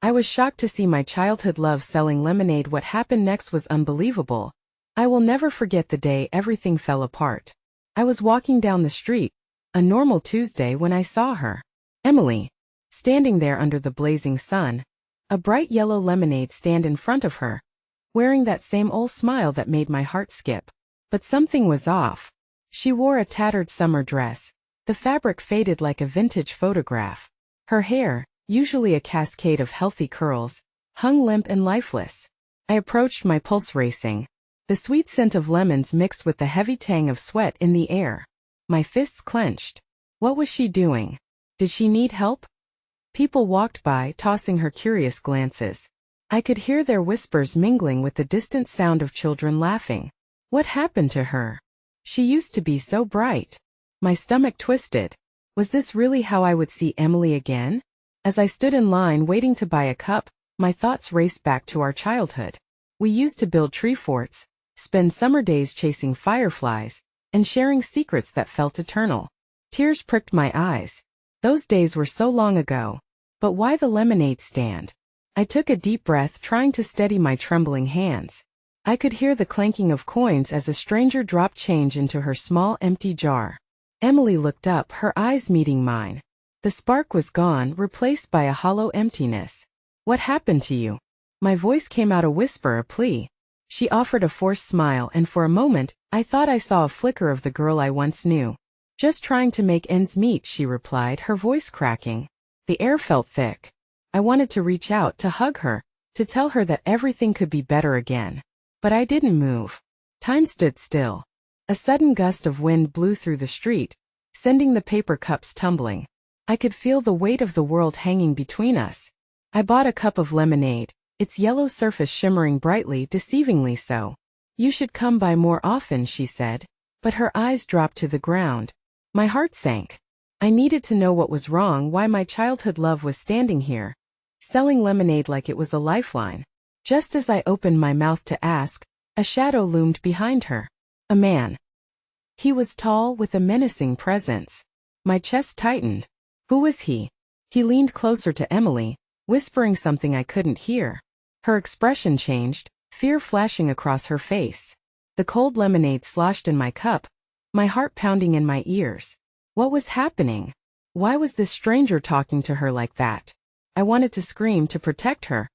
I was shocked to see my childhood love selling lemonade. What happened next was unbelievable. I will never forget the day everything fell apart. I was walking down the street, a normal Tuesday, when I saw her, Emily, standing there under the blazing sun, a bright yellow lemonade stand in front of her, wearing that same old smile that made my heart skip. But something was off. She wore a tattered summer dress, the fabric faded like a vintage photograph. Her hair, usually a cascade of healthy curls, hung limp and lifeless. I approached, my pulse racing, the sweet scent of lemons mixed with the heavy tang of sweat in the air. My fists clenched. What was she doing? Did she need help? People walked by, tossing her curious glances. I could hear their whispers mingling with the distant sound of children laughing. What happened to her? She used to be so bright. My stomach twisted. Was this really how I would see Emily again? As I stood in line waiting to buy a cup, my thoughts raced back to our childhood. We used to build tree forts, spend summer days chasing fireflies, and sharing secrets that felt eternal. Tears pricked my eyes. Those days were so long ago. But why the lemonade stand? I took a deep breath, trying to steady my trembling hands. I could hear the clanking of coins as a stranger dropped change into her small empty jar. Emily looked up, her eyes meeting mine. The spark was gone, replaced by a hollow emptiness. What happened to you? My voice came out, a whisper, a plea. She offered a forced smile, and for a moment, I thought I saw a flicker of the girl I once knew. Just trying to make ends meet, she replied, her voice cracking. The air felt thick. I wanted to reach out, to hug her, to tell her that everything could be better again. But I didn't move. Time stood still. A sudden gust of wind blew through the street, sending the paper cups tumbling. I could feel the weight of the world hanging between us. I bought a cup of lemonade, its yellow surface shimmering brightly, deceivingly so. You should come by more often, she said. But her eyes dropped to the ground. My heart sank. I needed to know what was wrong, why my childhood love was standing here, selling lemonade like it was a lifeline. Just as I opened my mouth to ask, a shadow loomed behind her. A man. He was tall, with a menacing presence. My chest tightened. Who was he? He leaned closer to Emily, whispering something I couldn't hear. Her expression changed, fear flashing across her face. The cold lemonade sloshed in my cup, my heart pounding in my ears. What was happening? Why was this stranger talking to her like that? I wanted to scream, to protect her,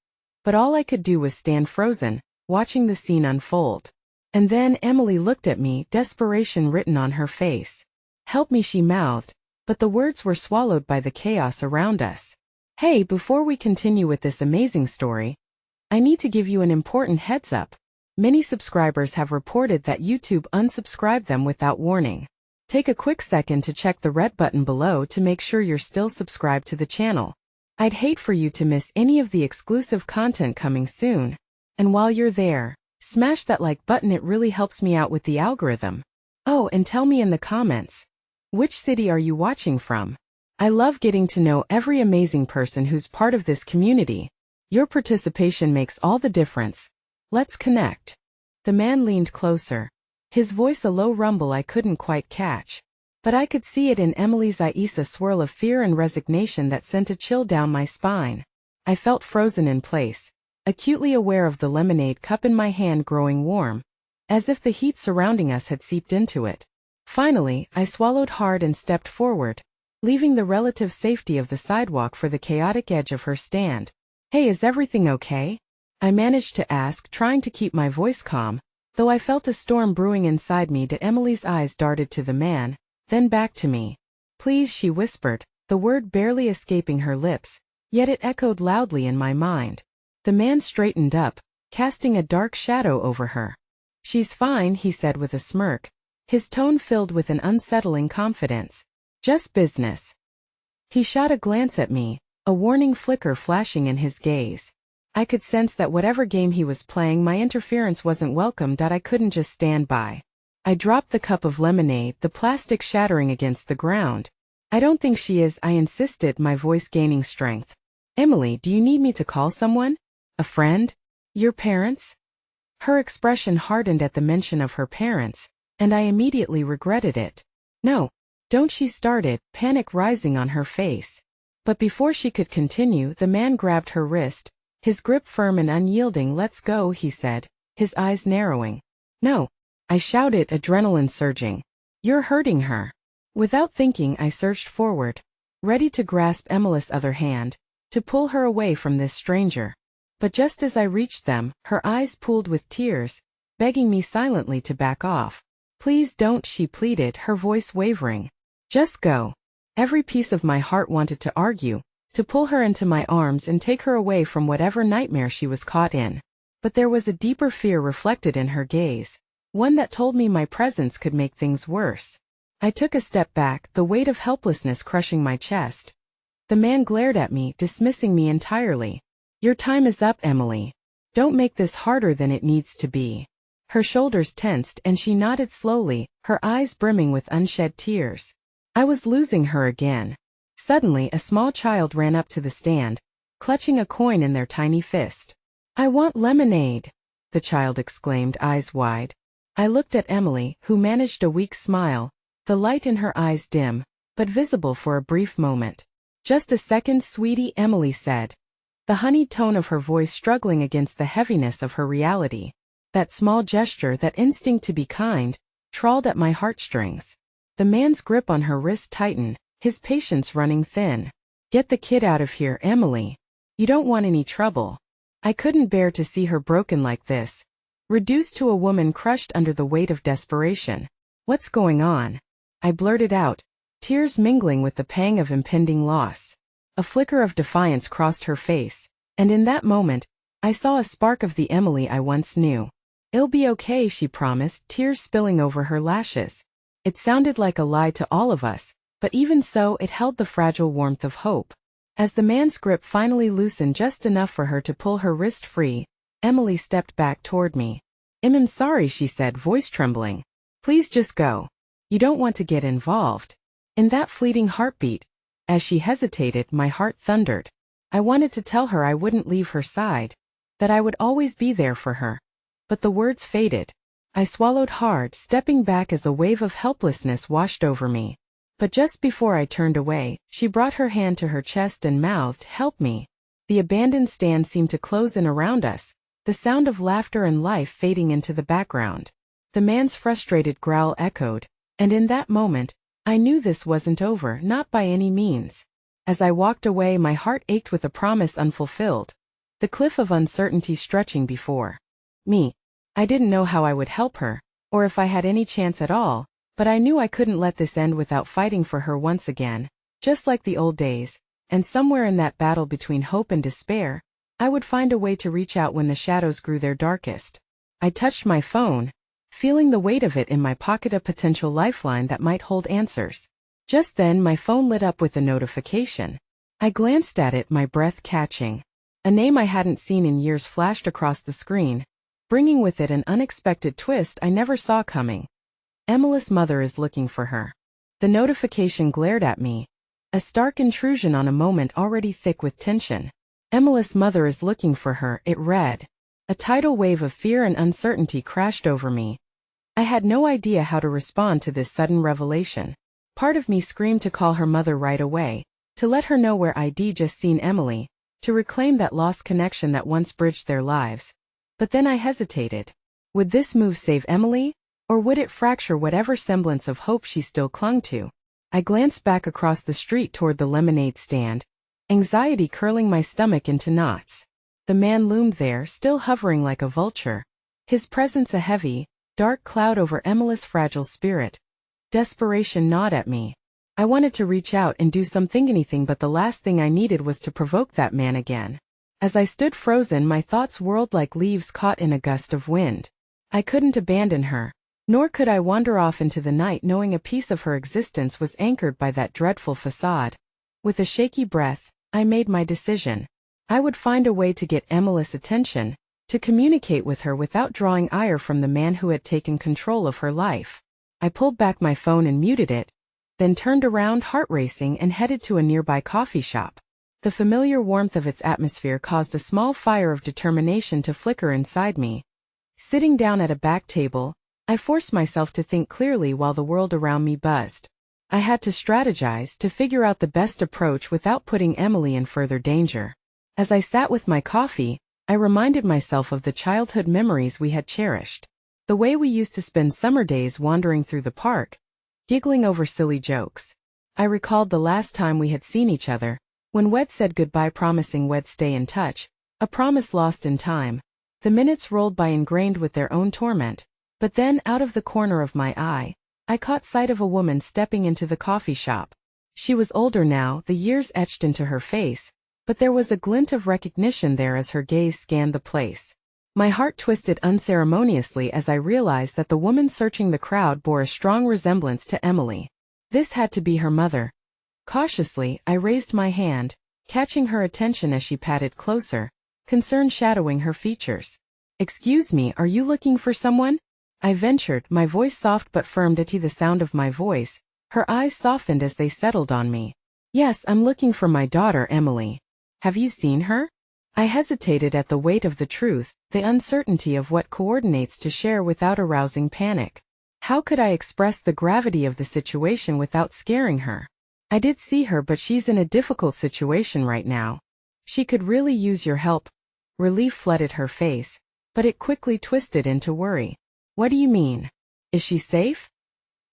but all I could do was stand frozen, watching the scene unfold. And then Emily looked at me, desperation written on her face. Help me, she mouthed, but the words were swallowed by the chaos around us. Hey, before we continue with this amazing story, I need to give you an important heads up. Many subscribers have reported that YouTube unsubscribed them without warning. Take a quick second to check the red button below to make sure you're still subscribed to the channel. I'd hate for you to miss any of the exclusive content coming soon. And while you're there, smash that like button, it really helps me out with the algorithm. Oh, and tell me in the comments, which city are you watching from? I love getting to know every amazing person who's part of this community. Your participation makes all the difference. Let's connect. The man leaned closer, his voice a low rumble I couldn't quite catch. But I could see it in Emily's eyes, a swirl of fear and resignation that sent a chill down my spine. I felt frozen in place, acutely aware of the lemonade cup in my hand growing warm, as if the heat surrounding us had seeped into it. Finally, I swallowed hard and stepped forward, leaving the relative safety of the sidewalk for the chaotic edge of her stand. Hey, is everything okay? I managed to ask, trying to keep my voice calm, though I felt a storm brewing inside me. Emily's eyes darted to the man, then back to me. Please, she whispered, the word barely escaping her lips, yet it echoed loudly in my mind. The man straightened up, casting a dark shadow over her. She's fine, he said with a smirk, his tone filled with an unsettling confidence. Just business. He shot a glance at me, a warning flicker flashing in his gaze. I could sense that whatever game he was playing, my interference wasn't welcome. I couldn't just stand by. I dropped the cup of lemonade, the plastic shattering against the ground. I don't think she is, I insisted, my voice gaining strength. Emily, do you need me to call someone? A friend? Your parents? Her expression hardened at the mention of her parents, and I immediately regretted it. No, don't, she started, panic rising on her face. But before she could continue, the man grabbed her wrist, his grip firm and unyielding. "Let's go," he said, his eyes narrowing. "No," I shouted, adrenaline surging. "You're hurting her." Without thinking, I surged forward, ready to grasp Emily's other hand, to pull her away from this stranger. But just as I reached them, her eyes pooled with tears, begging me silently to back off. "Please don't," she pleaded, her voice wavering. "Just go." Every piece of my heart wanted to argue, to pull her into my arms and take her away from whatever nightmare she was caught in. But there was a deeper fear reflected in her gaze, one that told me my presence could make things worse. I took a step back, the weight of helplessness crushing my chest. The man glared at me, dismissing me entirely. "Your time is up, Emily. Don't make this harder than it needs to be." Her shoulders tensed and she nodded slowly, her eyes brimming with unshed tears. I was losing her again. Suddenly, a small child ran up to the stand, clutching a coin in their tiny fist. "I want lemonade," the child exclaimed, eyes wide. I looked at Emily, who managed a weak smile, the light in her eyes dim, but visible for a brief moment. "Just a second, sweetie," Emily said, the honeyed tone of her voice struggling against the heaviness of her reality. That small gesture, that instinct to be kind, trawled at my heartstrings. The man's grip on her wrist tightened, his patience running thin. "Get the kid out of here, Emily. You don't want any trouble." I couldn't bear to see her broken like this, reduced to a woman crushed under the weight of desperation. "What's going on?" I blurted out, tears mingling with the pang of impending loss. A flicker of defiance crossed her face, and in that moment, I saw a spark of the Emily I once knew. "It'll be okay," she promised, tears spilling over her lashes. It sounded like a lie to all of us, but even so, it held the fragile warmth of hope. As the man's grip finally loosened just enough for her to pull her wrist free, Emily stepped back toward me. "I'm sorry," she said, voice trembling. "Please just go. You don't want to get involved." In that fleeting heartbeat, as she hesitated, my heart thundered. I wanted to tell her I wouldn't leave her side, that I would always be there for her. But the words faded. I swallowed hard, stepping back as a wave of helplessness washed over me. But just before I turned away, she brought her hand to her chest and mouthed, "Help me." The abandoned stand seemed to close in around us, the sound of laughter and life fading into the background. The man's frustrated growl echoed, and in that moment, I knew this wasn't over, not by any means. As I walked away, my heart ached with a promise unfulfilled, the cliff of uncertainty stretching before me. I didn't know how I would help her, or if I had any chance at all, but I knew I couldn't let this end without fighting for her once again, just like the old days, and somewhere in that battle between hope and despair, I would find a way to reach out when the shadows grew their darkest. I touched my phone, feeling the weight of it in my pocket, a potential lifeline that might hold answers. Just then my phone lit up with a notification. I glanced at it, my breath catching. A name I hadn't seen in years flashed across the screen, bringing with it an unexpected twist I never saw coming. "Emily's mother is looking for her." The notification glared at me, a stark intrusion on a moment already thick with tension. "Emily's mother is looking for her," it read. A tidal wave of fear and uncertainty crashed over me. I had no idea how to respond to this sudden revelation. Part of me screamed to call her mother right away, to let her know where I'd just seen Emily, to reclaim that lost connection that once bridged their lives. But then I hesitated. Would this move save Emily, or would it fracture whatever semblance of hope she still clung to? I glanced back across the street toward the lemonade stand, anxiety curling my stomach into knots. The man loomed there, still hovering like a vulture, his presence a heavy, dark cloud over Emily's fragile spirit. Desperation gnawed at me. I wanted to reach out and do something, anything, but the last thing I needed was to provoke that man again. As I stood frozen, my thoughts whirled like leaves caught in a gust of wind. I couldn't abandon her, nor could I wander off into the night knowing a piece of her existence was anchored by that dreadful facade. With a shaky breath, I made my decision. I would find a way to get Emily's attention, to communicate with her without drawing ire from the man who had taken control of her life. I pulled back my phone and muted it, then turned around, heart racing, and headed to a nearby coffee shop. The familiar warmth of its atmosphere caused a small fire of determination to flicker inside me. Sitting down at a back table, I forced myself to think clearly while the world around me buzzed. I had to strategize to figure out the best approach without putting Emily in further danger. As I sat with my coffee, I reminded myself of the childhood memories we had cherished. The way we used to spend summer days wandering through the park, giggling over silly jokes. I recalled the last time we had seen each other, when we'd said goodbye promising we'd stay in touch, a promise lost in time. The minutes rolled by ingrained with their own torment, but then out of the corner of my eye, I caught sight of a woman stepping into the coffee shop. She was older now, the years etched into her face, but there was a glint of recognition there as her gaze scanned the place. My heart twisted unceremoniously as I realized that the woman searching the crowd bore a strong resemblance to Emily. This had to be her mother. Cautiously, I raised my hand, catching her attention as she patted closer, concern shadowing her features. "Excuse me, are you looking for someone?" I ventured, my voice soft but firm. To the sound of my voice, her eyes softened as they settled on me. "Yes, I'm looking for my daughter, Emily. Have you seen her?" I hesitated at the weight of the truth, the uncertainty of what coordinates to share without arousing panic. How could I express the gravity of the situation without scaring her? "I did see her, but she's in a difficult situation right now. She could really use your help." Relief flooded her face, but it quickly twisted into worry. "What do you mean? Is she safe?"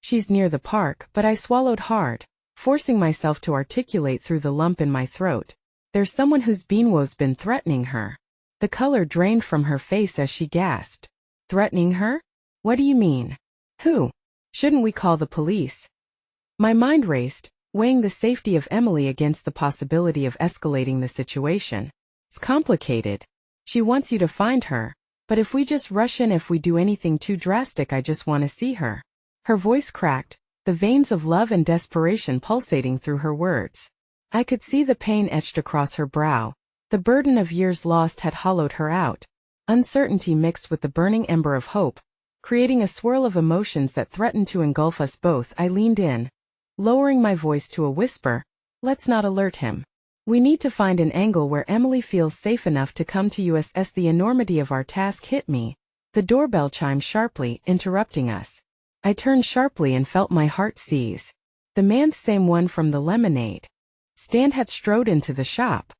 "She's near the park," but I swallowed hard, forcing myself to articulate through the lump in my throat. "There's someone who's been threatening her." The color drained from her face as she gasped. "Threatening her? What do you mean? Who? Shouldn't we call the police?" My mind raced, weighing the safety of Emily against the possibility of escalating the situation. "It's complicated. She wants you to find her, but if we just rush in, if we do anything too drastic, I just want to see her." Her voice cracked, the veins of love and desperation pulsating through her words. I could see the pain etched across her brow. The burden of years lost had hollowed her out. Uncertainty mixed with the burning ember of hope, creating a swirl of emotions that threatened to engulf us both. I leaned in, lowering my voice to a whisper. "Let's not alert him. We need to find an angle where Emily feels safe enough to come to us." As the enormity of our task hit me, the doorbell chimed sharply, interrupting us. I turned sharply and felt my heart seize. The man, same one from the lemonade stand, had strode into the shop.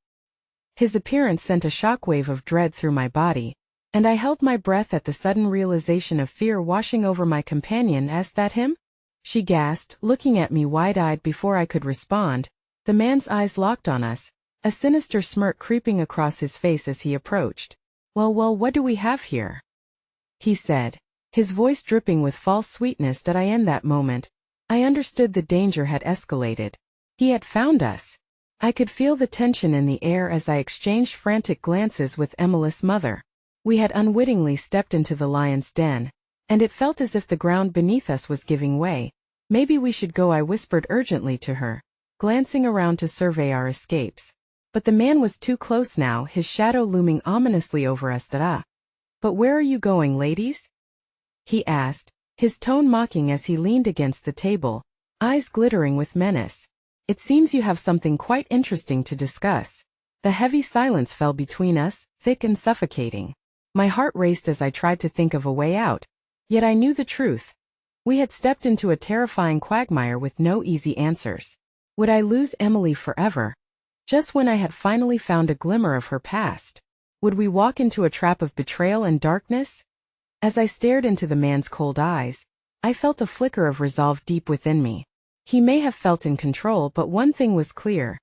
His appearance sent a shockwave of dread through my body, and I held my breath at the sudden realization of fear washing over my companion. "Is that him?" she gasped, looking at me wide-eyed. Before I could respond, the man's eyes locked on us, a sinister smirk creeping across his face as he approached. Well, what do we have here?" he said, his voice dripping with false sweetness. That in that moment, I understood the danger had escalated. He had found us. I could feel the tension in the air as I exchanged frantic glances with Emily's mother. We had unwittingly stepped into the lion's den, and it felt as if the ground beneath us was giving way. "Maybe we should go," I whispered urgently to her, glancing around to survey our escapes. But the man was too close now, his shadow looming ominously over us. "But where are you going, ladies?" he asked, his tone mocking as he leaned against the table, eyes glittering with menace. "It seems you have something quite interesting to discuss." The heavy silence fell between us, thick and suffocating. My heart raced as I tried to think of a way out, yet I knew the truth. We had stepped into a terrifying quagmire with no easy answers. Would I lose Emily forever? Just when I had finally found a glimmer of her past? Would we walk into a trap of betrayal and darkness? As I stared into the man's cold eyes, I felt a flicker of resolve deep within me. He may have felt in control, but one thing was clear.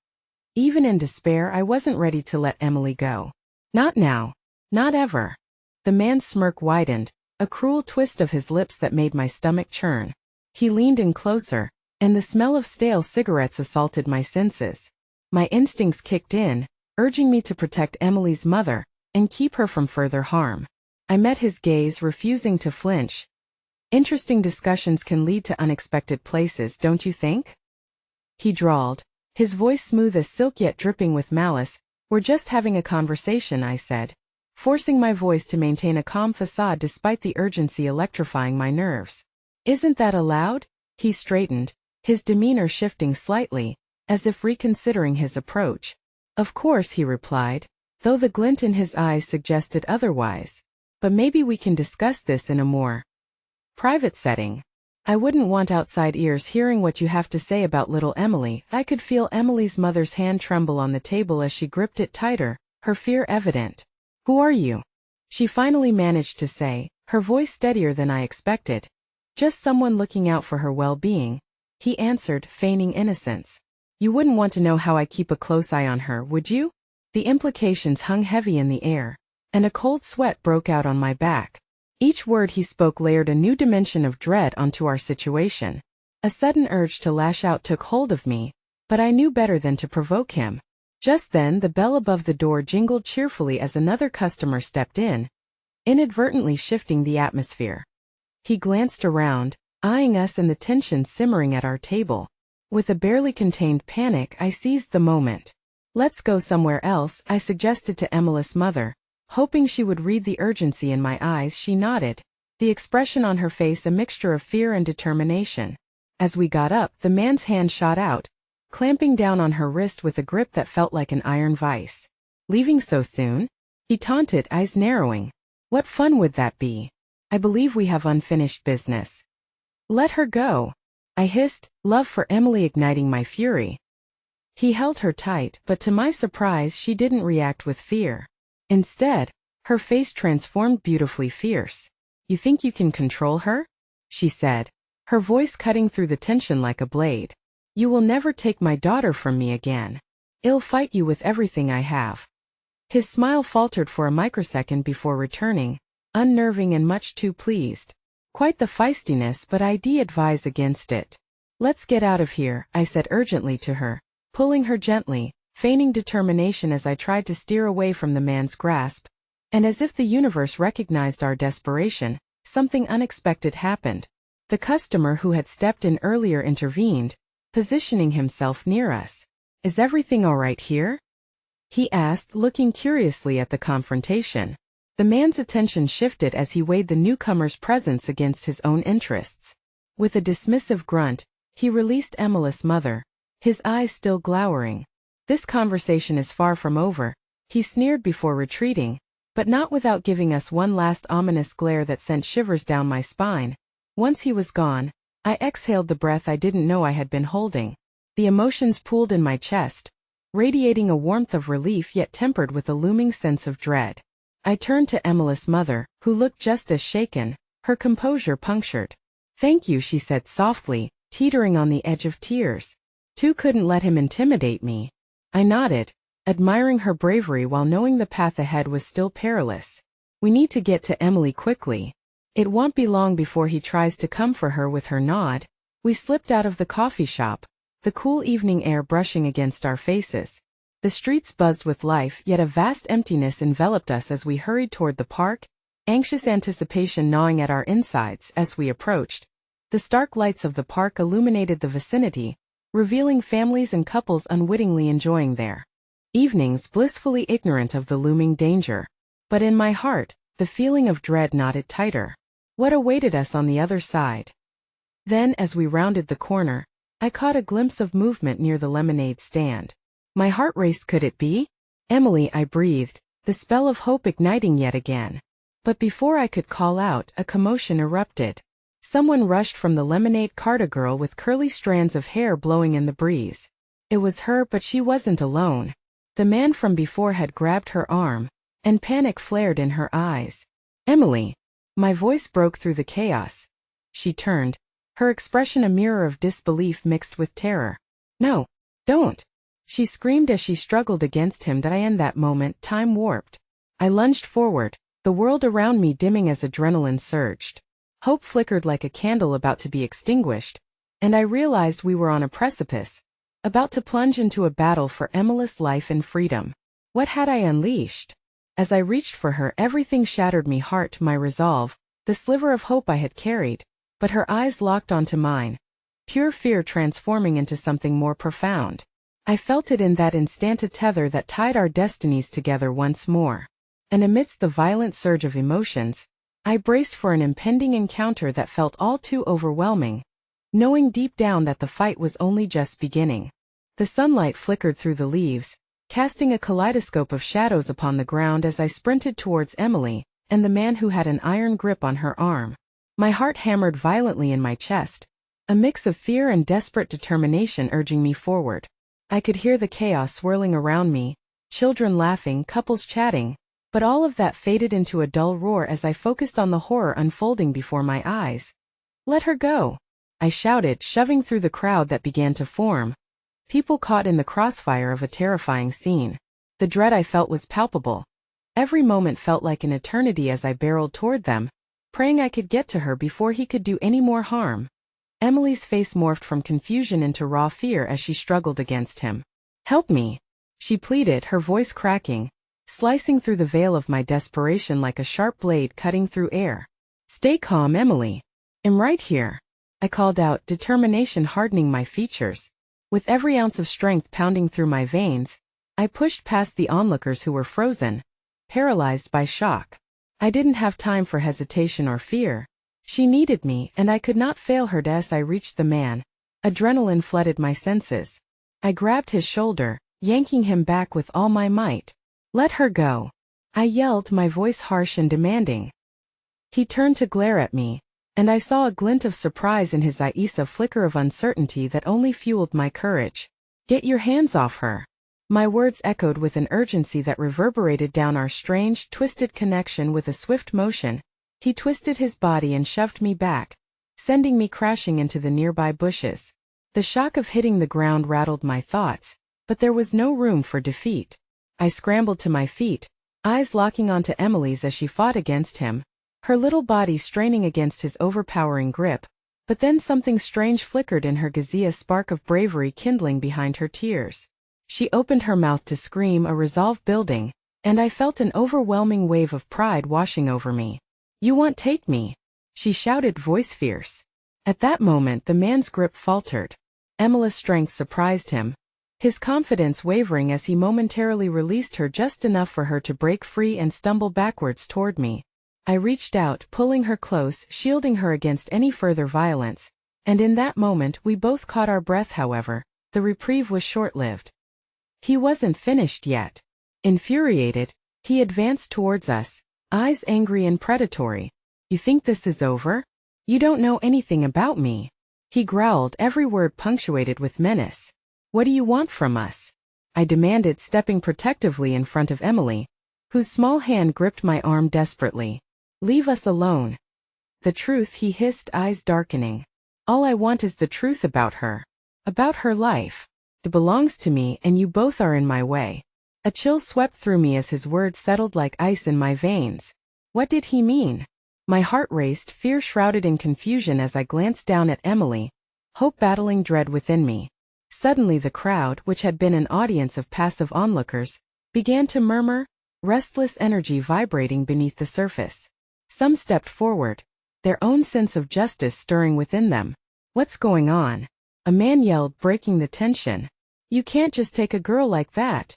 Even in despair, I wasn't ready to let Emily go. Not now. Not ever. The man's smirk widened, a cruel twist of his lips that made my stomach churn. He leaned in closer, and the smell of stale cigarettes assaulted my senses. My instincts kicked in, urging me to protect Emily's mother and keep her from further harm. I met his gaze, refusing to flinch. "Interesting discussions can lead to unexpected places, don't you think?" he drawled, his voice smooth as silk yet dripping with malice. "We're just having a conversation," I said, forcing my voice to maintain a calm facade despite the urgency electrifying my nerves. "Isn't that allowed?" He straightened, his demeanor shifting slightly, as if reconsidering his approach. "Of course," he replied, though the glint in his eyes suggested otherwise. "But maybe we can discuss this in a more private setting." I wouldn't want outside ears hearing what you have to say about little Emily. I could feel Emily's mother's hand tremble on the table as she gripped it tighter, her fear evident. Who are you? She finally managed to say, her voice steadier than I expected. Just someone looking out for her well-being, he answered, feigning innocence. You wouldn't want to know how I keep a close eye on her, would you? The implications hung heavy in the air, and a cold sweat broke out on my back. Each word he spoke layered a new dimension of dread onto our situation. A sudden urge to lash out took hold of me, but I knew better than to provoke him. Just then the bell above the door jingled cheerfully as another customer stepped in, inadvertently shifting the atmosphere. He glanced around, eyeing us and the tension simmering at our table. With a barely contained panic, I seized the moment. Let's go somewhere else, I suggested to Emily's mother. Hoping she would read the urgency in my eyes, she nodded, the expression on her face a mixture of fear and determination. As we got up, the man's hand shot out, clamping down on her wrist with a grip that felt like an iron vice. Leaving so soon? He taunted, eyes narrowing. What fun would that be? I believe we have unfinished business. Let her go, I hissed, love for Emily igniting my fury. He held her tight, but to my surprise she didn't react with fear. Instead, her face transformed beautifully fierce. You think you can control her? She said, her voice cutting through the tension like a blade. You will never take my daughter from me again. I'll fight you with everything I have. His smile faltered for a microsecond before returning, unnerving and much too pleased. Quite the feistiness, but I'd advise against it. Let's get out of here, I said urgently to her, pulling her gently, feigning determination as I tried to steer away from the man's grasp. And as if the universe recognized our desperation, something unexpected happened. The customer who had stepped in earlier intervened, positioning himself near us. Is everything all right here? He asked, looking curiously at the confrontation. The man's attention shifted as he weighed the newcomer's presence against his own interests. With a dismissive grunt, he released Emily's mother, his eyes still glowering. This conversation is far from over, he sneered before retreating, but not without giving us one last ominous glare that sent shivers down my spine. Once he was gone, I exhaled the breath I didn't know I had been holding. The emotions pooled in my chest, radiating a warmth of relief yet tempered with a looming sense of dread. I turned to Emily's mother, who looked just as shaken, her composure punctured. Thank you, she said softly, teetering on the edge of tears. Two couldn't let him intimidate me. I nodded, admiring her bravery while knowing the path ahead was still perilous. We need to get to Emily quickly. It won't be long before he tries to come for her. With her nod, we slipped out of the coffee shop, the cool evening air brushing against our faces. The streets buzzed with life, yet a vast emptiness enveloped us as we hurried toward the park, anxious anticipation gnawing at our insides. As we approached, the stark lights of the park illuminated the vicinity, revealing families and couples unwittingly enjoying their evenings, blissfully ignorant of the looming danger. But in my heart, the feeling of dread knotted tighter. What awaited us on the other side? Then, as we rounded the corner, I caught a glimpse of movement near the lemonade stand. My heart raced. Could it be Emily? I breathed, the spell of hope igniting yet again. But before I could call out, a commotion erupted. Someone rushed from the lemonade cart, a girl with curly strands of hair blowing in the breeze. It was her, but she wasn't alone. The man from before had grabbed her arm, and panic flared in her eyes. Emily! My voice broke through the chaos. She turned, her expression a mirror of disbelief mixed with terror. No, don't! She screamed as she struggled against him. In that moment, time warped. I lunged forward, the world around me dimming as adrenaline surged. Hope flickered like a candle about to be extinguished, and I realized we were on a precipice, about to plunge into a battle for Emily's life and freedom. What had I unleashed? As I reached for her, everything shattered me, heart, my resolve, the sliver of hope I had carried, but her eyes locked onto mine, pure fear transforming into something more profound. I felt it in that instant, a tether that tied our destinies together once more. And amidst the violent surge of emotions, I braced for an impending encounter that felt all too overwhelming, knowing deep down that the fight was only just beginning. The sunlight flickered through the leaves, casting a kaleidoscope of shadows upon the ground as I sprinted towards Emily and the man who had an iron grip on her arm. My heart hammered violently in my chest, a mix of fear and desperate determination urging me forward. I could hear the chaos swirling around me, children laughing, couples chatting, but all of that faded into a dull roar as I focused on the horror unfolding before my eyes. "Let her go!" I shouted, shoving through the crowd that began to form. People caught in the crossfire of a terrifying scene. The dread I felt was palpable. Every moment felt like an eternity as I barreled toward them, praying I could get to her before he could do any more harm. Emily's face morphed from confusion into raw fear as she struggled against him. "Help me!" she pleaded, her voice cracking, slicing through the veil of my desperation like a sharp blade cutting through air. "Stay calm, Emily. I'm right here," I called out, determination hardening my features. With every ounce of strength pounding through my veins, I pushed past the onlookers who were frozen, paralyzed by shock. I didn't have time for hesitation or fear. She needed me, and I could not fail her. As I reached the man, adrenaline flooded my senses. I grabbed his shoulder, yanking him back with all my might. "Let her go!" I yelled, my voice harsh and demanding. He turned to glare at me, and I saw a glint of surprise in his eyes, a flicker of uncertainty that only fueled my courage. "Get your hands off her!" My words echoed with an urgency that reverberated down our strange, twisted connection. With a swift motion, he twisted his body and shoved me back, sending me crashing into the nearby bushes. The shock of hitting the ground rattled my thoughts, but there was no room for defeat. I scrambled to my feet, eyes locking onto Emily's as she fought against him, her little body straining against his overpowering grip. But then something strange flickered in her gaze, a spark of bravery kindling behind her tears. She opened her mouth to scream, a resolve building, and I felt an overwhelming wave of pride washing over me. "You won't take me," she shouted, voice fierce. At that moment the man's grip faltered. Emily's strength surprised him, his confidence wavering as he momentarily released her just enough for her to break free and stumble backwards toward me. I reached out, pulling her close, shielding her against any further violence, and in that moment we both caught our breath. However, the reprieve was short-lived. He wasn't finished yet. Infuriated, he advanced towards us, eyes angry and predatory. "You think this is over? You don't know anything about me," he growled, every word punctuated with menace. "What do you want from us?" I demanded, stepping protectively in front of Emily, whose small hand gripped my arm desperately. "Leave us alone." "The truth," he hissed, eyes darkening. "All I want is the truth about her. About her life. It belongs to me, and you both are in my way." A chill swept through me as his words settled like ice in my veins. What did he mean? My heart raced, fear shrouded in confusion as I glanced down at Emily, hope battling dread within me. Suddenly the crowd, which had been an audience of passive onlookers, began to murmur, restless energy vibrating beneath the surface. Some stepped forward, their own sense of justice stirring within them. "What's going on?" a man yelled, breaking the tension. "You can't just take a girl like that."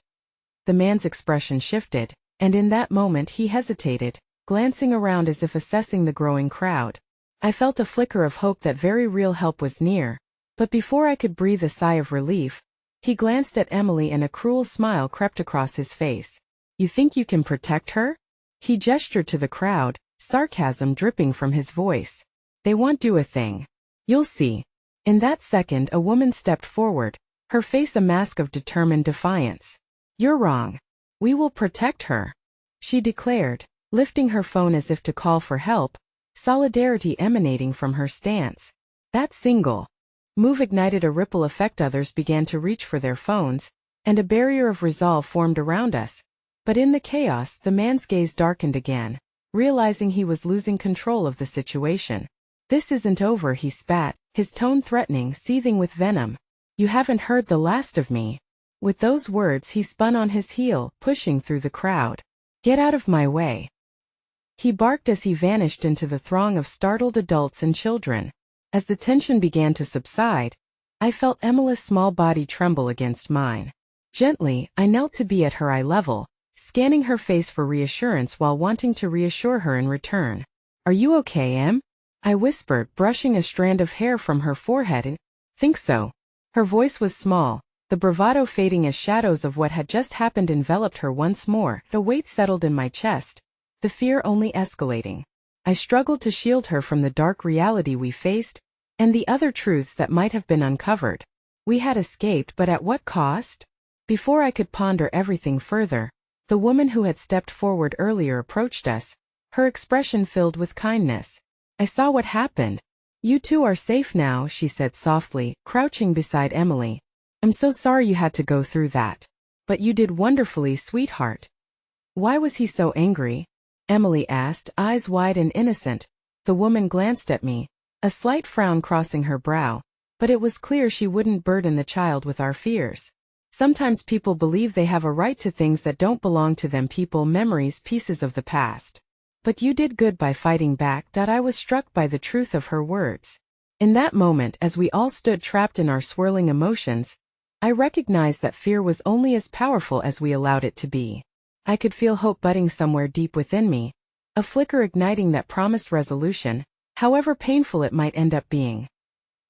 The man's expression shifted, and in that moment he hesitated, glancing around as if assessing the growing crowd. I felt a flicker of hope that very real help was near, but before I could breathe a sigh of relief, he glanced at Emily and a cruel smile crept across his face. "You think you can protect her?" He gestured to the crowd, sarcasm dripping from his voice. "They won't do a thing. You'll see." In that second a woman stepped forward, her face a mask of determined defiance. "You're wrong. We will protect her," she declared, lifting her phone as if to call for help, solidarity emanating from her stance. That single move ignited a ripple effect. Others began to reach for their phones, and a barrier of resolve formed around us. But in the chaos, the man's gaze darkened again, realizing he was losing control of the situation. "This isn't over," he spat, his tone threatening, seething with venom. "You haven't heard the last of me." With those words he spun on his heel, pushing through the crowd. "Get out of my way," he barked as he vanished into the throng of startled adults and children. As the tension began to subside, I felt Emily's small body tremble against mine. Gently, I knelt to be at her eye level, scanning her face for reassurance while wanting to reassure her in return. "Are you okay, Em?" I whispered, brushing a strand of hair from her forehead. "And think so." Her voice was small, the bravado fading as shadows of what had just happened enveloped her once more. A weight settled in my chest, the fear only escalating. I struggled to shield her from the dark reality we faced, and the other truths that might have been uncovered. We had escaped, but at what cost? Before I could ponder everything further, the woman who had stepped forward earlier approached us, her expression filled with kindness. I saw what happened. You two are safe now, she said softly, crouching beside Emily. I'm so sorry you had to go through that. But you did wonderfully, sweetheart. Why was he so angry? Emily asked, eyes wide and innocent. The woman glanced at me, a slight frown crossing her brow, but it was clear she wouldn't burden the child with our fears. Sometimes people believe they have a right to things that don't belong to them, people, memories, pieces of the past. But you did good by fighting back. I was struck by the truth of her words. In that moment, as we all stood trapped in our swirling emotions, I recognized that fear was only as powerful as we allowed it to be. I could feel hope budding somewhere deep within me, a flicker igniting that promised resolution, however painful it might end up being.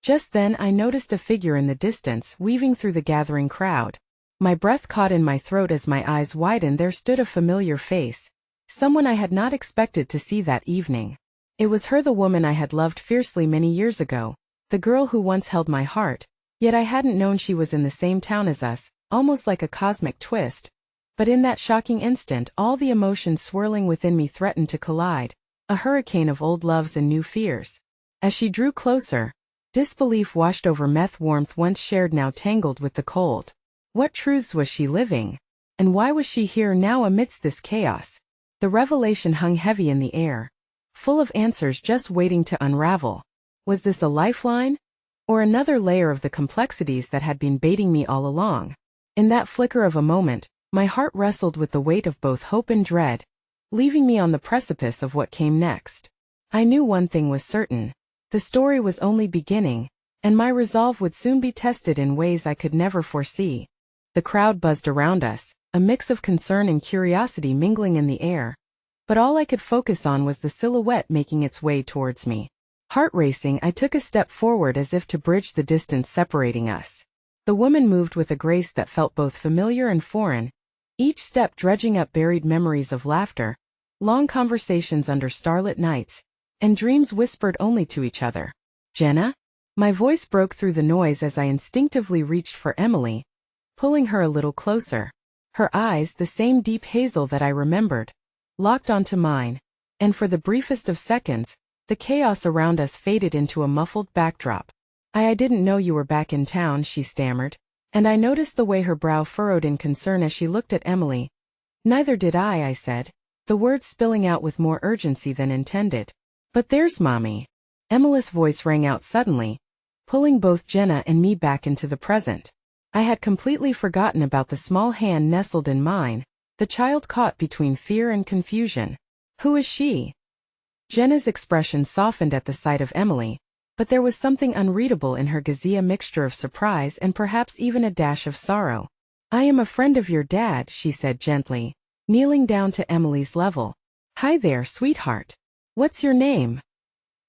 Just then I noticed a figure in the distance, weaving through the gathering crowd. My breath caught in my throat as my eyes widened. There stood a familiar face, someone I had not expected to see that evening. It was her, the woman I had loved fiercely many years ago, the girl who once held my heart, yet I hadn't known she was in the same town as us, almost like a cosmic twist. But in that shocking instant, all the emotions swirling within me threatened to collide, a hurricane of old loves and new fears. As she drew closer, disbelief washed over me, warmth once shared now tangled with the cold. What truths was she living? And why was she here now amidst this chaos? The revelation hung heavy in the air, full of answers just waiting to unravel. Was this a lifeline? Or another layer of the complexities that had been baiting me all along? In that flicker of a moment, my heart wrestled with the weight of both hope and dread, leaving me on the precipice of what came next. I knew one thing was certain. The story was only beginning, and my resolve would soon be tested in ways I could never foresee. The crowd buzzed around us, a mix of concern and curiosity mingling in the air. But all I could focus on was the silhouette making its way towards me. Heart racing, I took a step forward as if to bridge the distance separating us. The woman moved with a grace that felt both familiar and foreign, each step dredging up buried memories of laughter, long conversations under starlit nights, and dreams whispered only to each other. Jenna? My voice broke through the noise as I instinctively reached for Emily, pulling her a little closer. Her eyes, the same deep hazel that I remembered, locked onto mine, and for the briefest of seconds, the chaos around us faded into a muffled backdrop. I didn't know you were back in town, she stammered, and I noticed the way her brow furrowed in concern as she looked at Emily. Neither did I said, the words spilling out with more urgency than intended. But there's Mommy. Emily's voice rang out suddenly, pulling both Jenna and me back into the present. I had completely forgotten about the small hand nestled in mine, the child caught between fear and confusion. Who is she? Jenna's expression softened at the sight of Emily, but there was something unreadable in her gaze, a mixture of surprise and perhaps even a dash of sorrow. I am a friend of your dad, she said gently, kneeling down to Emily's level. Hi there, sweetheart. What's your name?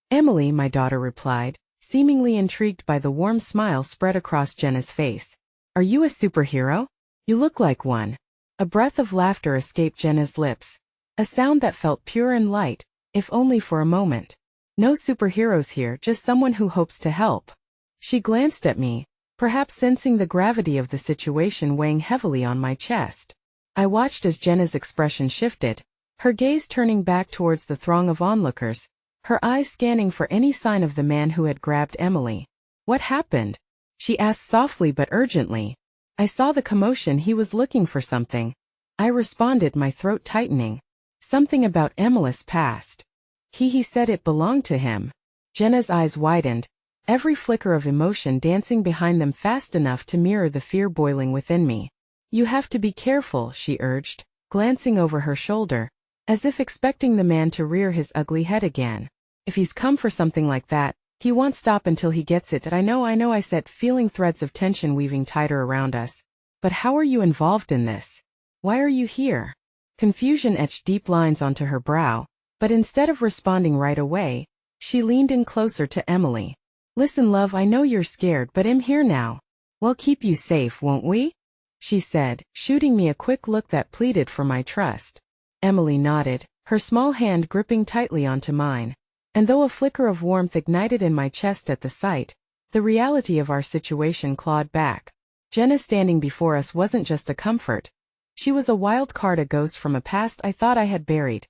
Emily, my daughter replied, seemingly intrigued by the warm smile spread across Jenna's face. Are you a superhero? You look like one. A breath of laughter escaped Jenna's lips, a sound that felt pure and light, if only for a moment. No superheroes here, just someone who hopes to help. She glanced at me, perhaps sensing the gravity of the situation weighing heavily on my chest. I watched as Jenna's expression shifted, her gaze turning back towards the throng of onlookers, her eyes scanning for any sign of the man who had grabbed Emily. What happened? She asked softly but urgently. I saw the commotion. He was looking for something. I responded, my throat tightening. Something about Emily's past. He said it belonged to him. Jenna's eyes widened, every flicker of emotion dancing behind them fast enough to mirror the fear boiling within me. You have to be careful, she urged, glancing over her shoulder, as if expecting the man to rear his ugly head again. If he's come for something like that, he won't stop until he gets it. I know, I said, feeling threads of tension weaving tighter around us. But how are you involved in this? Why are you here? Confusion etched deep lines onto her brow, but instead of responding right away, she leaned in closer to Emily. Listen, love, I know you're scared, but I'm here now. We'll keep you safe, won't we? She said, shooting me a quick look that pleaded for my trust. Emily nodded, her small hand gripping tightly onto mine. And though a flicker of warmth ignited in my chest at the sight, the reality of our situation clawed back. Jenna standing before us wasn't just a comfort. She was a wild card, a ghost from a past I thought I had buried.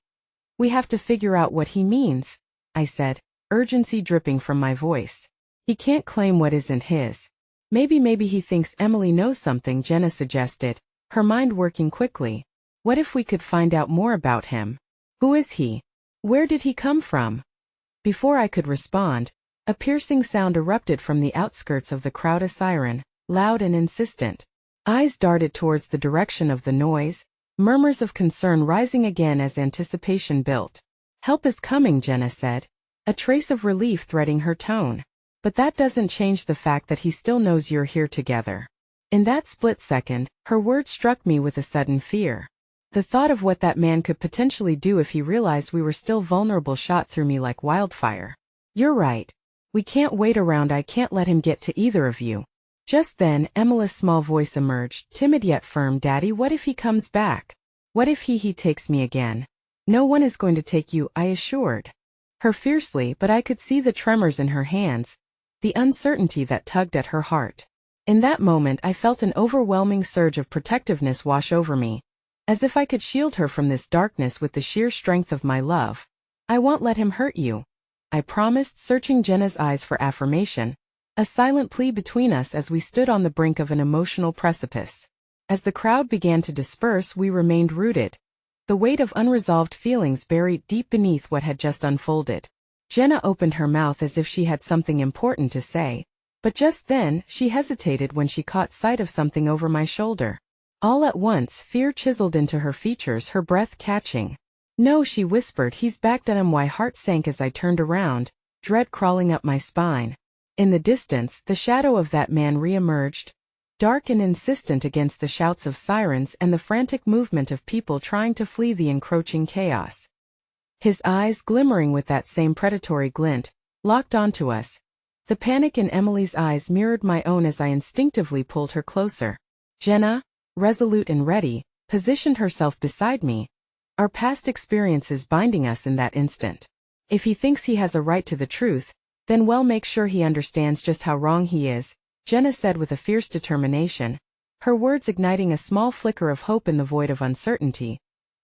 "We have to figure out what he means," I said, urgency dripping from my voice. "He can't claim what isn't his." Maybe he thinks Emily knows something," Jenna suggested, her mind working quickly. "What if we could find out more about him? Who is he? Where did he come from?" Before I could respond, a piercing sound erupted from the outskirts of the crowd, a siren, loud and insistent. Eyes darted towards the direction of the noise, murmurs of concern rising again as anticipation built. "Help is coming," Jenna said, a trace of relief threading her tone. "But that doesn't change the fact that he still knows you're here together." In that split second, her words struck me with a sudden fear. The thought of what that man could potentially do if he realized we were still vulnerable shot through me like wildfire. "You're right. We can't wait around. I can't let him get to either of you." Just then, Emily's small voice emerged, timid yet firm. "Daddy, what if he comes back? What if he takes me again?" "No one is going to take you," I assured her fiercely, but I could see the tremors in her hands, the uncertainty that tugged at her heart. In that moment I felt an overwhelming surge of protectiveness wash over me, as if I could shield her from this darkness with the sheer strength of my love. "I won't let him hurt you," I promised, searching Jenna's eyes for affirmation, a silent plea between us as we stood on the brink of an emotional precipice. As the crowd began to disperse, we remained rooted, the weight of unresolved feelings buried deep beneath what had just unfolded. Jenna opened her mouth as if she had something important to say, but just then, she hesitated when she caught sight of something over my shoulder. All at once, fear chiseled into her features, her breath catching. "No," she whispered, "he's back." My heart sank as I turned around, dread crawling up my spine. In the distance, the shadow of that man re-emerged, dark and insistent against the shouts of sirens and the frantic movement of people trying to flee the encroaching chaos. His eyes, glimmering with that same predatory glint, locked onto us. The panic in Emily's eyes mirrored my own as I instinctively pulled her closer. Jenna, resolute and ready, positioned herself beside me, our past experiences binding us in that instant. "If he thinks he has a right to the truth, then we'll make sure he understands just how wrong he is," Jenna said with a fierce determination, her words igniting a small flicker of hope in the void of uncertainty.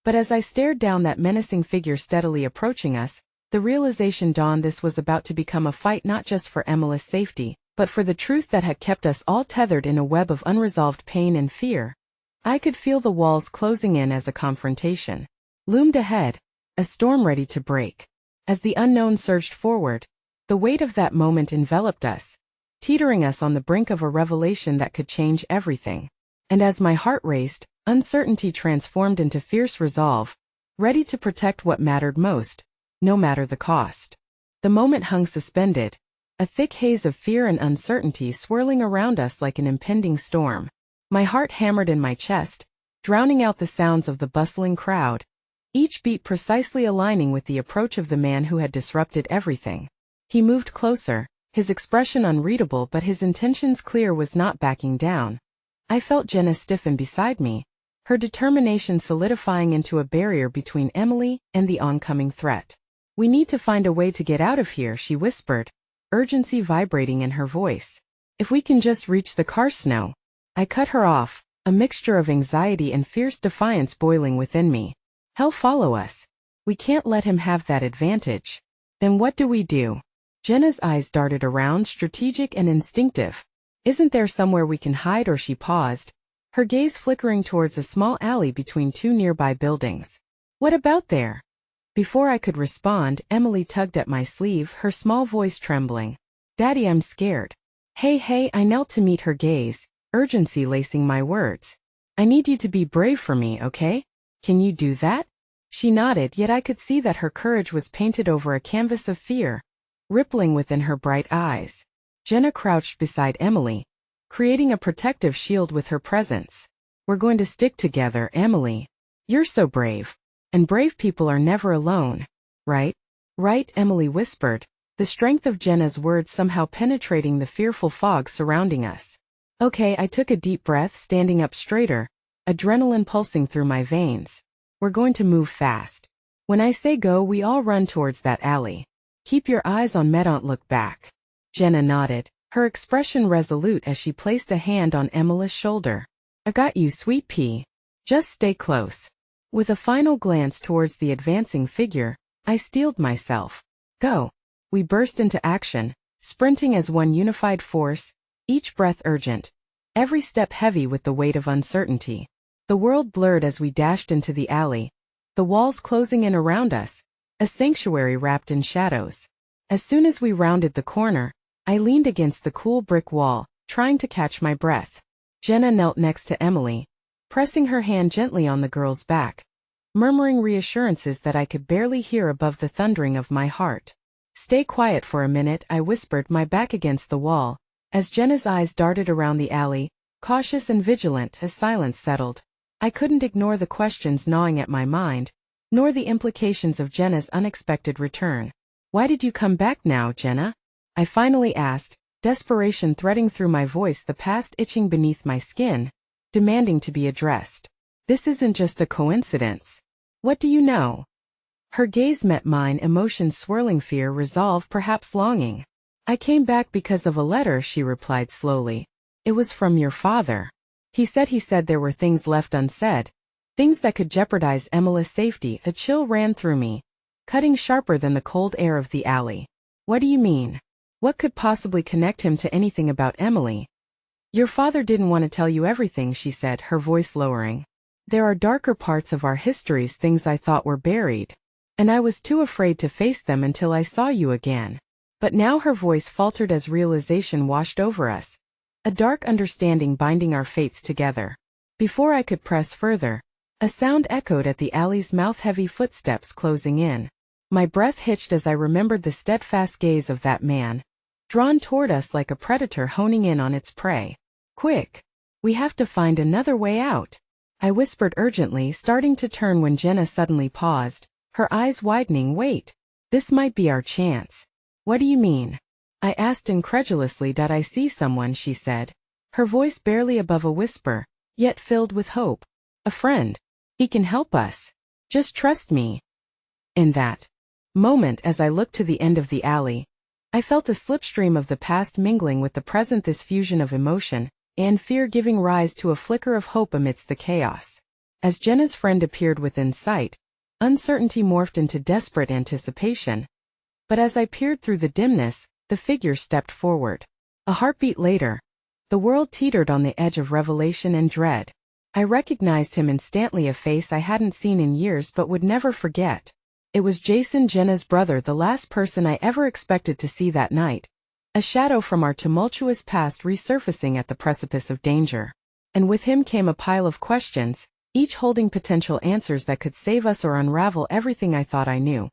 But as I stared down that menacing figure steadily approaching us, the realization dawned: this was about to become a fight not just for Emily's safety, but for the truth that had kept us all tethered in a web of unresolved pain and fear. I could feel the walls closing in as a confrontation loomed ahead, a storm ready to break. As the unknown surged forward, the weight of that moment enveloped us, teetering us on the brink of a revelation that could change everything. And as my heart raced, uncertainty transformed into fierce resolve, ready to protect what mattered most, no matter the cost. The moment hung suspended, a thick haze of fear and uncertainty swirling around us like an impending storm. My heart hammered in my chest, drowning out the sounds of the bustling crowd, each beat precisely aligning with the approach of the man who had disrupted everything. He moved closer, his expression unreadable but his intentions clear, was not backing down. I felt Jenna stiffen beside me, her determination solidifying into a barrier between Emily and the oncoming threat. "We need to find a way to get out of here," she whispered, urgency vibrating in her voice. "If we can just reach the car." "Snow." I cut her off, a mixture of anxiety and fierce defiance boiling within me. "He'll follow us. We can't let him have that advantage." "Then what do we do?" Jenna's eyes darted around, strategic and instinctive. "Isn't there somewhere we can hide?" Or she paused, her gaze flickering towards a small alley between two nearby buildings. "What about there?" Before I could respond, Emily tugged at my sleeve, her small voice trembling. "Daddy, I'm scared." Hey, I knelt to meet her gaze, urgency lacing my words. "I need you to be brave for me, okay? Can you do that?" She nodded, yet I could see that her courage was painted over a canvas of fear, rippling within her bright eyes. Jenna crouched beside Emily, creating a protective shield with her presence. "We're going to stick together, Emily. You're so brave. And brave people are never alone, right?" "Right," Emily whispered, the strength of Jenna's words somehow penetrating the fearful fog surrounding us. "Okay," I took a deep breath, standing up straighter, adrenaline pulsing through my veins. "We're going to move fast. When I say go, we all run towards that alley. Keep your eyes on me, don't look back. Jenna nodded, her expression resolute as she placed a hand on Emily's shoulder. I got you, sweet pea. Just stay close. With a final glance towards the advancing figure, I steeled myself. Go. We burst into action, sprinting as one unified force, each breath urgent, every step heavy with the weight of uncertainty. The world blurred as we dashed into the alley, the walls closing in around us, a sanctuary wrapped in shadows. As soon as we rounded the corner, I leaned against the cool brick wall, trying to catch my breath. Jenna knelt next to Emily, pressing her hand gently on the girl's back, murmuring reassurances that I could barely hear above the thundering of my heart. Stay quiet for a minute, I whispered, my back against the wall, as Jenna's eyes darted around the alley, cautious and vigilant as silence settled. I couldn't ignore the questions gnawing at my mind, nor the implications of Jenna's unexpected return. Why did you come back now, Jenna? I finally asked, desperation threading through my voice, the past itching beneath my skin, demanding to be addressed. This isn't just a coincidence. What do you know? Her gaze met mine, emotions swirling, fear, resolve, perhaps longing. I came back because of a letter, she replied slowly. It was from your father. He said there were things left unsaid, things that could jeopardize Emily's safety. A chill ran through me, cutting sharper than the cold air of the alley. What do you mean? What could possibly connect him to anything about Emily? Your father didn't want to tell you everything, she said, her voice lowering. There are darker parts of our histories, things I thought were buried, and I was too afraid to face them until I saw you again. But now her voice faltered as realization washed over us, a dark understanding binding our fates together. Before I could press further, a sound echoed at the alley's mouth, heavy footsteps closing in. My breath hitched as I remembered the steadfast gaze of that man, drawn toward us like a predator honing in on its prey. Quick! We have to find another way out, I whispered urgently, starting to turn when Jenna suddenly paused, her eyes widening. Wait. This might be our chance. What do you mean? I asked incredulously. Did I see someone, she said, her voice barely above a whisper, yet filled with hope. A friend. He can help us. Just trust me. In that moment, as I looked to the end of the alley, I felt a slipstream of the past mingling with the present, this fusion of emotion and fear giving rise to a flicker of hope amidst the chaos. As Jenna's friend appeared within sight, uncertainty morphed into desperate anticipation. But as I peered through the dimness, the figure stepped forward. A heartbeat later, the world teetered on the edge of revelation and dread. I recognized him instantly, a face I hadn't seen in years but would never forget. It was Jason, Jenna's brother, the last person I ever expected to see that night. A shadow from our tumultuous past resurfacing at the precipice of danger. And with him came a pile of questions, each holding potential answers that could save us or unravel everything I thought I knew.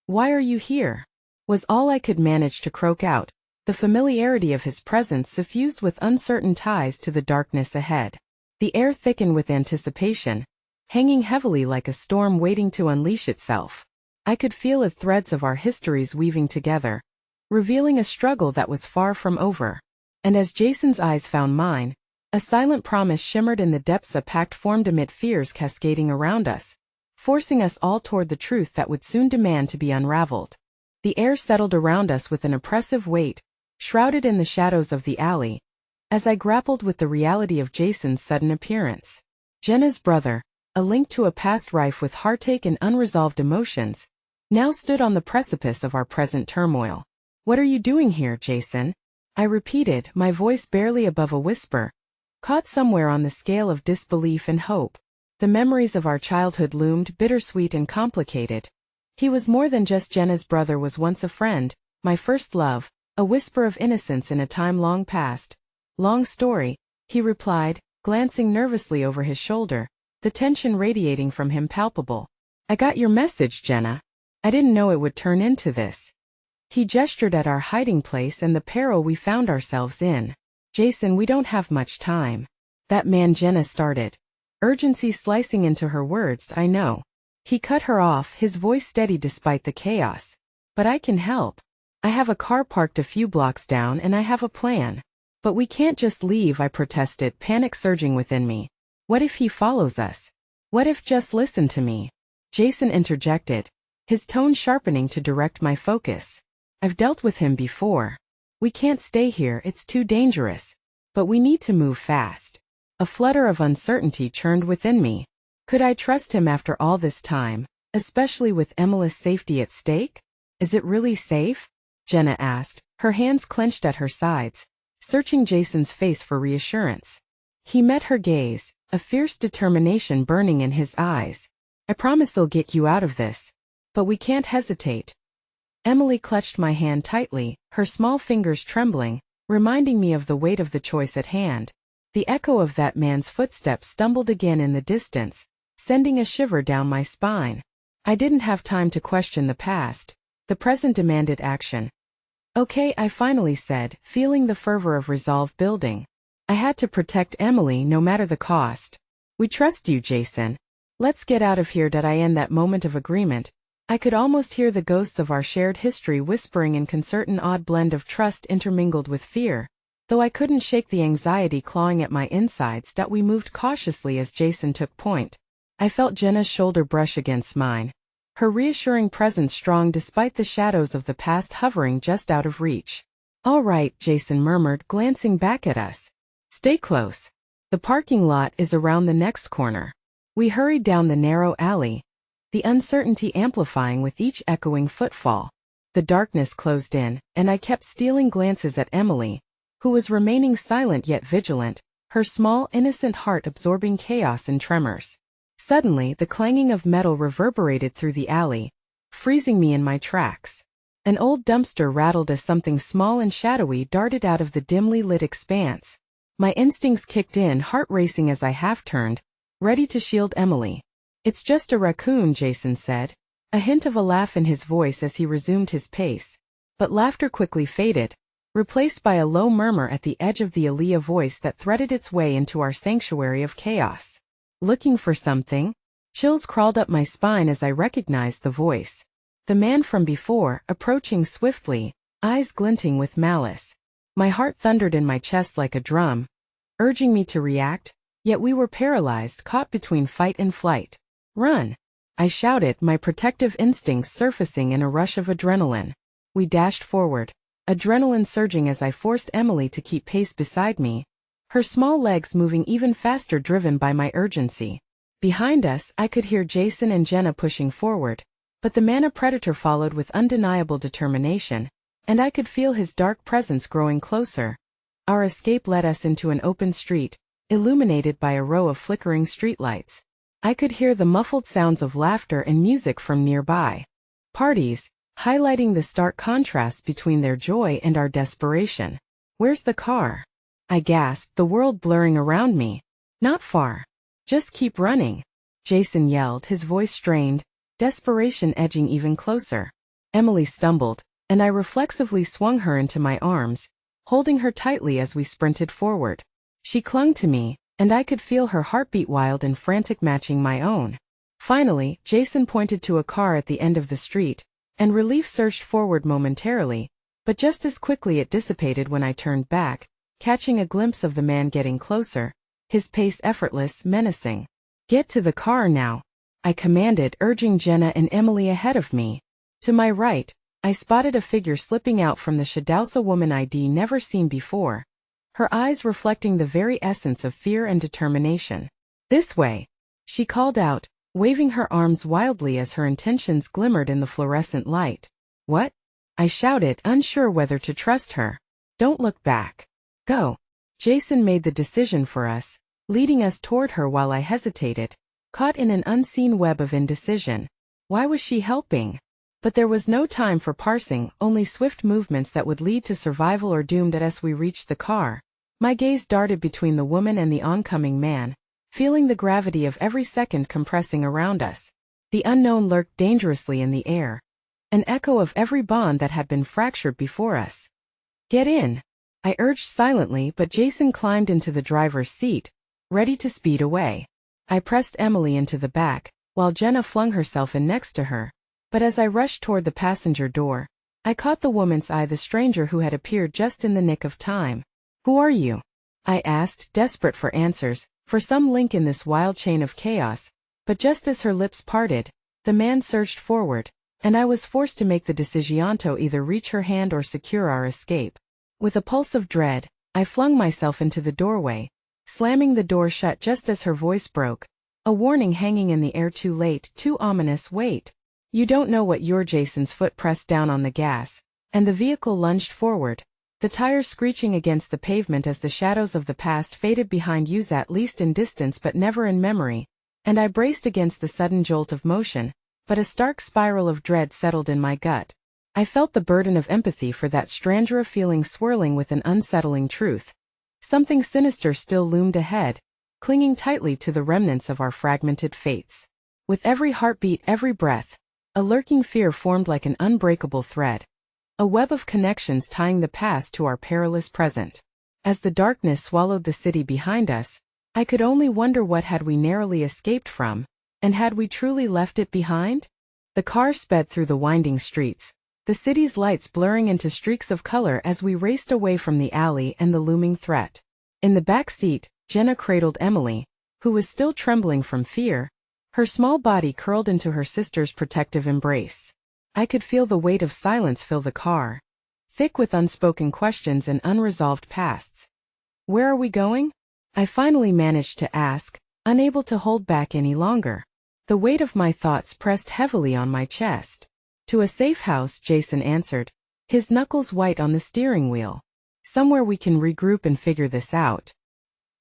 Why are you here? Was all I could manage to croak out, the familiarity of his presence suffused with uncertain ties to the darkness ahead. The air thickened with anticipation, hanging heavily like a storm waiting to unleash itself. I could feel the threads of our histories weaving together, revealing a struggle that was far from over. And as Jason's eyes found mine, a silent promise shimmered in the depths, a pact formed amid fears cascading around us, forcing us all toward the truth that would soon demand to be unraveled. The air settled around us with an oppressive weight, shrouded in the shadows of the alley, as I grappled with the reality of Jason's sudden appearance. Jenna's brother, a link to a past rife with heartache and unresolved emotions, now stood on the precipice of our present turmoil. What are you doing here, Jason? I repeated, my voice barely above a whisper, caught somewhere on the scale of disbelief and hope. The memories of our childhood loomed, bittersweet and complicated. He was more than just Jenna's brother, was once a friend, my first love, a whisper of innocence in a time long past. Long story, he replied, glancing nervously over his shoulder, the tension radiating from him palpable. I got your message, Jenna. I didn't know it would turn into this. He gestured at our hiding place and the peril we found ourselves in. Jason, we don't have much time. That man, Jenna started, urgency slicing into her words. I know. He cut her off, his voice steady despite the chaos. But I can help. I have a car parked a few blocks down and I have a plan. But we can't just leave, I protested, panic surging within me. What if he follows us? What if, just listen to me. Jason interjected, his tone sharpening to direct my focus. I've dealt with him before. We can't stay here, it's too dangerous. But we need to move fast. A flutter of uncertainty churned within me. Could I trust him after all this time, especially with Emily's safety at stake? Is it really safe? Jenna asked, her hands clenched at her sides, searching Jason's face for reassurance. He met her gaze, a fierce determination burning in his eyes. I promise I'll get you out of this. But we can't hesitate. Emily clutched my hand tightly, her small fingers trembling, reminding me of the weight of the choice at hand. The echo of that man's footsteps stumbled again in the distance, sending a shiver down my spine. I didn't have time to question the past. The present demanded action. Okay, I finally said, feeling the fervor of resolve building. I had to protect Emily no matter the cost. We trust you, Jason. Let's get out of here. Did I end that moment of agreement? I could almost hear the ghosts of our shared history whispering in concert, an odd blend of trust intermingled with fear. Though I couldn't shake the anxiety clawing at my insides. We moved cautiously as Jason took point. I felt Jenna's shoulder brush against mine, her reassuring presence strong despite the shadows of the past hovering just out of reach. All right, Jason murmured, glancing back at us. Stay close. The parking lot is around the next corner. We hurried down the narrow alley, the uncertainty amplifying with each echoing footfall. The darkness closed in, and I kept stealing glances at Emily, who was remaining silent yet vigilant, her small, innocent heart absorbing chaos and tremors. Suddenly, the clanging of metal reverberated through the alley, freezing me in my tracks. An old dumpster rattled as something small and shadowy darted out of the dimly lit expanse. My instincts kicked in, heart racing as I half-turned, ready to shield Emily. It's just a raccoon, Jason said, a hint of a laugh in his voice as he resumed his pace. But laughter quickly faded, replaced by a low murmur at the edge of the Aaliyah voice that threaded its way into our sanctuary of chaos. Looking for something? Chills crawled up my spine as I recognized the voice. The man from before, approaching swiftly, eyes glinting with malice. My heart thundered in my chest like a drum, urging me to react, yet we were paralyzed, caught between fight and flight. Run! I shouted, my protective instincts surfacing in a rush of adrenaline. We dashed forward, adrenaline surging as I forced Emily to keep pace beside me, her small legs moving even faster, driven by my urgency. Behind us, I could hear Jason and Jenna pushing forward, but the man-predator followed with undeniable determination, and I could feel his dark presence growing closer. Our escape led us into an open street, illuminated by a row of flickering streetlights. I could hear the muffled sounds of laughter and music from nearby parties, highlighting the stark contrast between their joy and our desperation. Where's the car? I gasped, the world blurring around me. Not far. Just keep running, Jason yelled, his voice strained, desperation edging even closer. Emily stumbled, and I reflexively swung her into my arms, holding her tightly as we sprinted forward. She clung to me, and I could feel her heartbeat, wild and frantic, matching my own. Finally, Jason pointed to a car at the end of the street, and relief surged forward momentarily, but just as quickly it dissipated when I turned back, catching a glimpse of the man getting closer, his pace effortless, menacing. Get to the car now, I commanded, urging Jenna and Emily ahead of me. To my right, I spotted a figure slipping out from the shadows, a woman I'd never seen before, her eyes reflecting the very essence of fear and determination. This way, she called out, waving her arms wildly as her intentions glimmered in the fluorescent light. What? I shouted, unsure whether to trust her. Don't look back. Go. Jason made the decision for us, leading us toward her while I hesitated, caught in an unseen web of indecision. Why was she helping? But there was no time for parsing, only swift movements that would lead to survival or doom. As we reached the car, my gaze darted between the woman and the oncoming man, feeling the gravity of every second compressing around us. The unknown lurked dangerously in the air, an echo of every bond that had been fractured before us. Get in, I urged silently, but Jason climbed into the driver's seat, ready to speed away. I pressed Emily into the back, while Jenna flung herself in next to her. But as I rushed toward the passenger door, I caught the woman's eye, the stranger who had appeared just in the nick of time. Who are you? I asked, desperate for answers, for some link in this wild chain of chaos, but just as her lips parted, The man surged forward, and I was forced to make the decision to either reach her hand or secure our escape. With a pulse of dread, I flung myself into the doorway, slamming the door shut just as her voice broke. A warning hanging in the air, too late, too ominous. Wait. You don't know what you're. Jason's foot pressed down on the gas, and the vehicle lunged forward, the tires screeching against the pavement as the shadows of the past faded behind us, at least in distance but never in memory, and I braced against the sudden jolt of motion, but a stark spiral of dread settled in my gut. I felt the burden of empathy for that stranger, a feeling swirling with an unsettling truth. Something sinister still loomed ahead, clinging tightly to the remnants of our fragmented fates. With every heartbeat, every breath, a lurking fear formed like an unbreakable thread, a web of connections tying the past to our perilous present. As the darkness swallowed the city behind us, I could only wonder, what had we narrowly escaped from, and had we truly left it behind? The car sped through the winding streets, the city's lights blurring into streaks of color as we raced away from the alley and the looming threat. In the back seat, Jenna cradled Emily, who was still trembling from fear, her small body curled into her sister's protective embrace. I could feel the weight of silence fill the car, thick with unspoken questions and unresolved pasts. Where are we going? I finally managed to ask, unable to hold back any longer. The weight of my thoughts pressed heavily on my chest. To a safe house, Jason answered, his knuckles white on the steering wheel. Somewhere we can regroup and figure this out.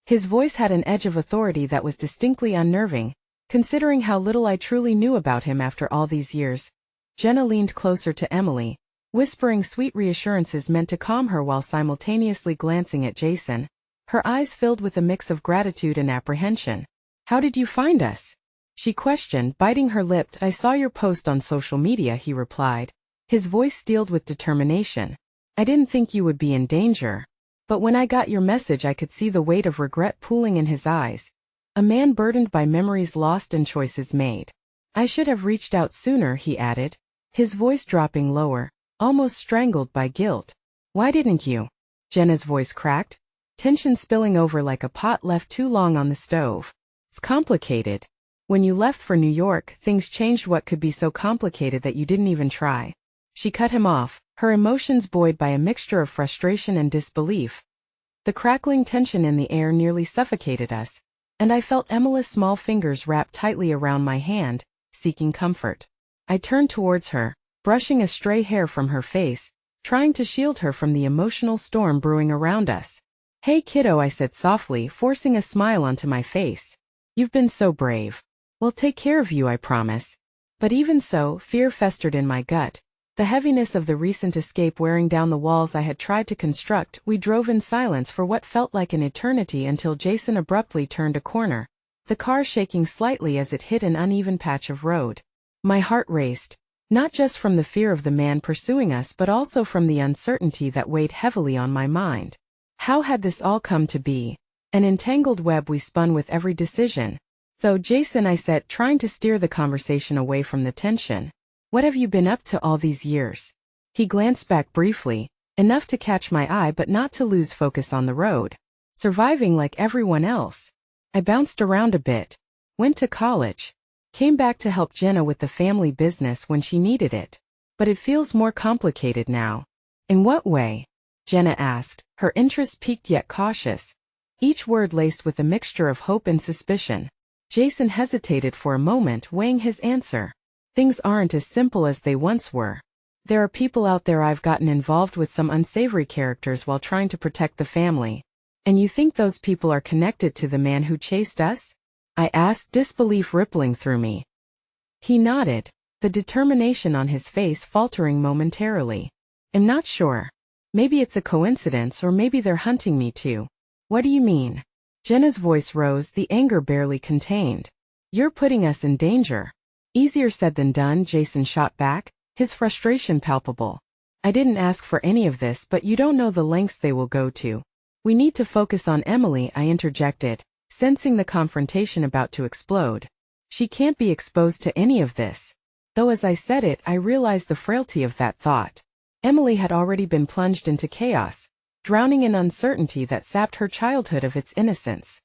His voice had an edge of authority that was distinctly unnerving, considering how little I truly knew about him after all these years. Jenna leaned closer to Emily, whispering sweet reassurances meant to calm her while simultaneously glancing at Jason, her eyes filled with a mix of gratitude and apprehension. How did you find us? She questioned, biting her lip. I saw your post on social media, he replied, his voice steeled with determination. I didn't think you would be in danger. But when I got your message, I could see the weight of regret pooling in his eyes. A man burdened by memories lost and choices made. I should have reached out sooner, he added, his voice dropping lower, almost strangled by guilt. Why didn't you? Jenna's voice cracked, tension spilling over like a pot left too long on the stove. It's complicated. When you left for New York, things changed. What could be so complicated that you didn't even try? She cut him off, her emotions buoyed by a mixture of frustration and disbelief. The crackling tension in the air nearly suffocated us, and I felt Emily's small fingers wrap tightly around my hand, seeking comfort. I turned towards her, brushing a stray hair from her face, trying to shield her from the emotional storm brewing around us. Hey kiddo, I said softly, forcing a smile onto my face. You've been so brave. We'll take care of you, I promise. But even so, fear festered in my gut, the heaviness of the recent escape wearing down the walls I had tried to construct. We drove in silence for what felt like an eternity until Jason abruptly turned a corner, the car shaking slightly as it hit an uneven patch of road. My heart raced, not just from the fear of the man pursuing us but also from the uncertainty that weighed heavily on my mind. How had this all come to be? An entangled web we spun with every decision. So Jason, I said, trying to steer the conversation away from the tension. What have you been up to all these years? He glanced back briefly, enough to catch my eye but not to lose focus on the road. Surviving like everyone else. I bounced around a bit. Went to college. Came back to help Jenna with the family business when she needed it. But it feels more complicated now. In what way? Jenna asked, her interest piqued yet cautious, each word laced with a mixture of hope and suspicion. Jason hesitated for a moment, weighing his answer. Things aren't as simple as they once were. There are people out there. I've gotten involved with some unsavory characters while trying to protect the family. And you think those people are connected to the man who chased us? I asked, disbelief rippling through me. He nodded, the determination on his face faltering momentarily. I'm not sure. Maybe it's a coincidence, or maybe they're hunting me too. What do you mean? Jenna's voice rose, the anger barely contained. You're putting us in danger. Easier said than done, Jason shot back, his frustration palpable. I didn't ask for any of this, but you don't know the lengths they will go to. We need to focus on Emily, I interjected, sensing the confrontation about to explode. She can't be exposed to any of this. Though as I said it, I realized the frailty of that thought. Emily had already been plunged into chaos, drowning in uncertainty that sapped her childhood of its innocence.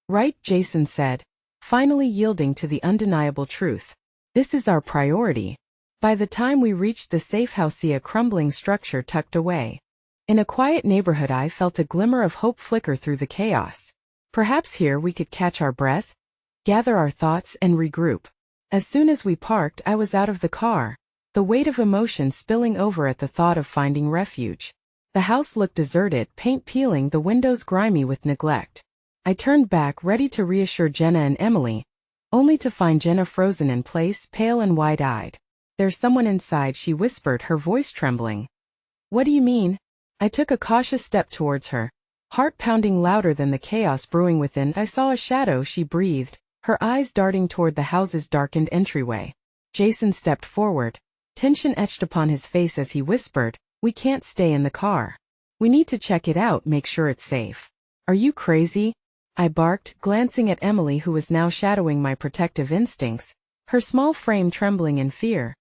Right, Jason said, finally yielding to the undeniable truth. This is our priority. By the time we reached the safe house, see a crumbling structure tucked away. In a quiet neighborhood, I felt a glimmer of hope flicker through the chaos. Perhaps here we could catch our breath, gather our thoughts, and regroup. As soon as we parked, I was out of the car, the weight of emotion spilling over at the thought of finding refuge. The house looked deserted, paint peeling, the windows grimy with neglect. I turned back, ready to reassure Jenna and Emily, only to find Jenna frozen in place, pale and wide-eyed. "There's someone inside," she whispered, her voice trembling. "What do you mean?" I took a cautious step towards her, heart pounding louder than the chaos brewing within. "I saw a shadow," she breathed, her eyes darting toward the house's darkened entryway. Jason stepped forward, tension etched upon his face as he whispered, "We can't stay in the car. We need to check it out, make sure it's safe." "Are you crazy?" I barked, glancing at Emily, who was now shadowing my protective instincts, her small frame trembling in fear.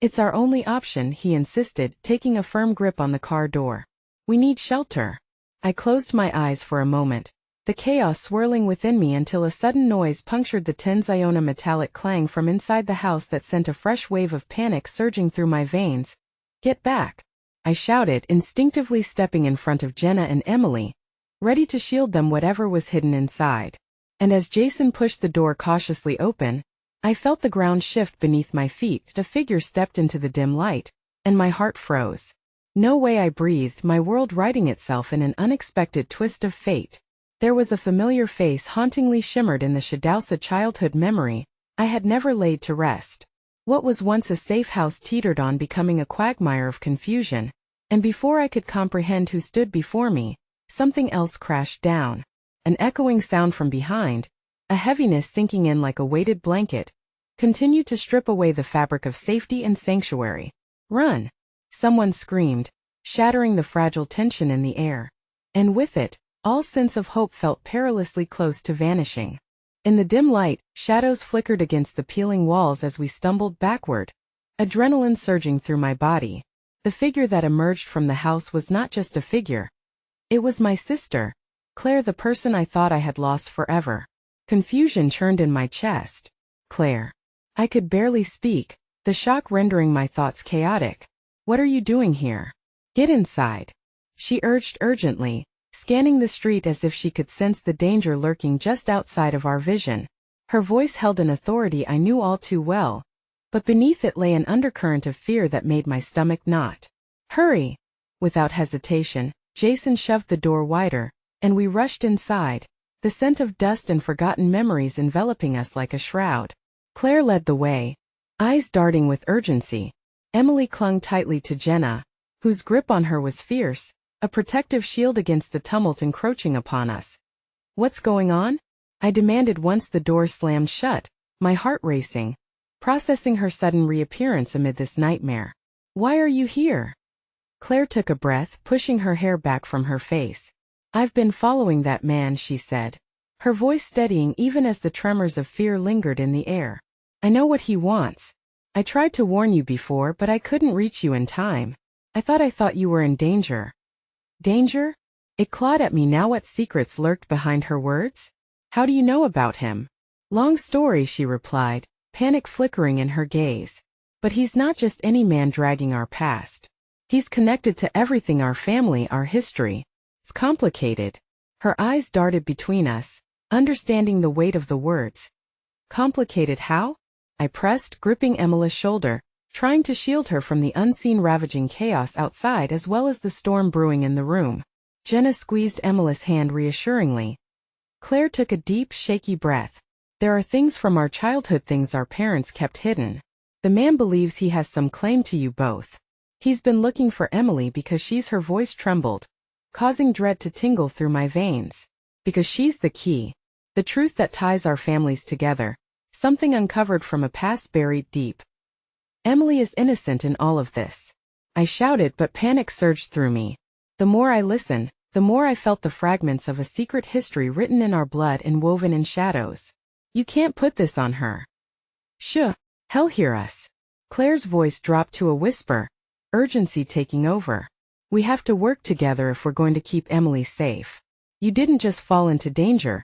"It's our only option," he insisted, taking a firm grip on the car door. "We need shelter." I closed my eyes for a moment, the chaos swirling within me, until a sudden noise punctured the tense Iona metallic clang from inside the house that sent a fresh wave of panic surging through my veins. "Get back!" I shouted, instinctively stepping in front of Jenna and Emily, ready to shield them whatever was hidden inside. And as Jason pushed the door cautiously open, I felt the ground shift beneath my feet. A figure stepped into the dim light, and my heart froze. "No way," I breathed, my world righting itself in an unexpected twist of fate. There was a familiar face hauntingly shimmered in the shadows, a childhood memory I had never laid to rest. What was once a safe house teetered on becoming a quagmire of confusion, and before I could comprehend who stood before me, something else crashed down. An echoing sound from behind, a heaviness sinking in like a weighted blanket, continued to strip away the fabric of safety and sanctuary. "Run!" someone screamed, shattering the fragile tension in the air. And with it, all sense of hope felt perilously close to vanishing. In the dim light, shadows flickered against the peeling walls as we stumbled backward, adrenaline surging through my body. The figure that emerged from the house was not just a figure. It was my sister, Claire, the person I thought I had lost forever. Confusion churned in my chest. "Claire." I could barely speak, the shock rendering my thoughts chaotic. "What are you doing here?" "Get inside," she urged urgently, scanning the street as if she could sense the danger lurking just outside of our vision. Her voice held an authority I knew all too well, but beneath it lay an undercurrent of fear that made my stomach knot. "Hurry!" Without hesitation, Jason shoved the door wider, and we rushed inside, the scent of dust and forgotten memories enveloping us like a shroud. Claire led the way, eyes darting with urgency. Emily clung tightly to Jenna, whose grip on her was fierce, a protective shield against the tumult encroaching upon us. "What's going on?" I demanded once the door slammed shut, my heart racing, processing her sudden reappearance amid this nightmare. "Why are you here?" Claire took a breath, pushing her hair back from her face. "I've been following that man," she said, her voice steadying even as the tremors of fear lingered in the air. "I know what he wants. I tried to warn you before, but I couldn't reach you in time. I thought you were in danger." "Danger?" It clawed at me now. What secrets lurked behind her words? "How do you know about him?" "Long story," she replied, panic flickering in her gaze. "But he's not just any man dragging our past. He's connected to everything, our family, our history. It's complicated." Her eyes darted between us, understanding the weight of the words. "Complicated how?" I pressed, gripping Emily's shoulder, trying to shield her from the unseen ravaging chaos outside as well as the storm brewing in the room. Jenna squeezed Emily's hand reassuringly. Claire took a deep, shaky breath. "There are things from our childhood, things our parents kept hidden. The man believes he has some claim to you both. He's been looking for Emily because she's," her voice trembled, causing dread to tingle through my veins. "Because she's the key. The truth that ties our families together. Something uncovered from a past buried deep. Emily is innocent in all of this." I shouted, but panic surged through me. The more I listened, the more I felt the fragments of a secret history written in our blood and woven in shadows. "You can't put this on her." "Shh, he'll hear us." Claire's voice dropped to a whisper, urgency taking over. "We have to work together if we're going to keep Emily safe. You didn't just fall into danger.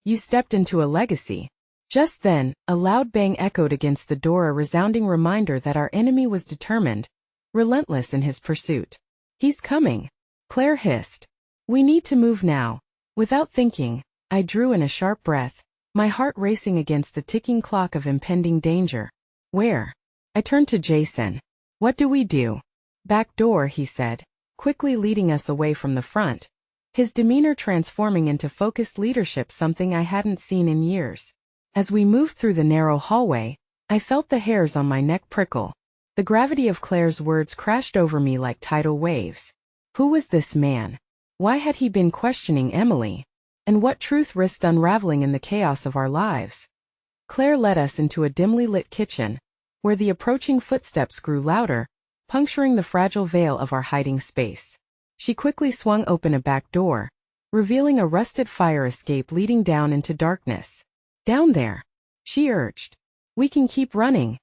You stepped into a legacy." Just then, a loud bang echoed against the door, a resounding reminder that our enemy was determined, relentless in his pursuit. "He's coming," Claire hissed. "We need to move now." Without thinking, I drew in a sharp breath, my heart racing against the ticking clock of impending danger. "Where?" I turned to Jason. "What do we do?" "Back door," he said, quickly leading us away from the front, his demeanor transforming into focused leadership, something I hadn't seen in years. As we moved through the narrow hallway, I felt the hairs on my neck prickle. The gravity of Claire's words crashed over me like tidal waves. Who was this man? Why had he been questioning Emily? And what truth risked unraveling in the chaos of our lives? Claire led us into a dimly lit kitchen, where the approaching footsteps grew louder, puncturing the fragile veil of our hiding space. She quickly swung open a back door, revealing a rusted fire escape leading down into darkness. "Down there," she urged. "We can keep running."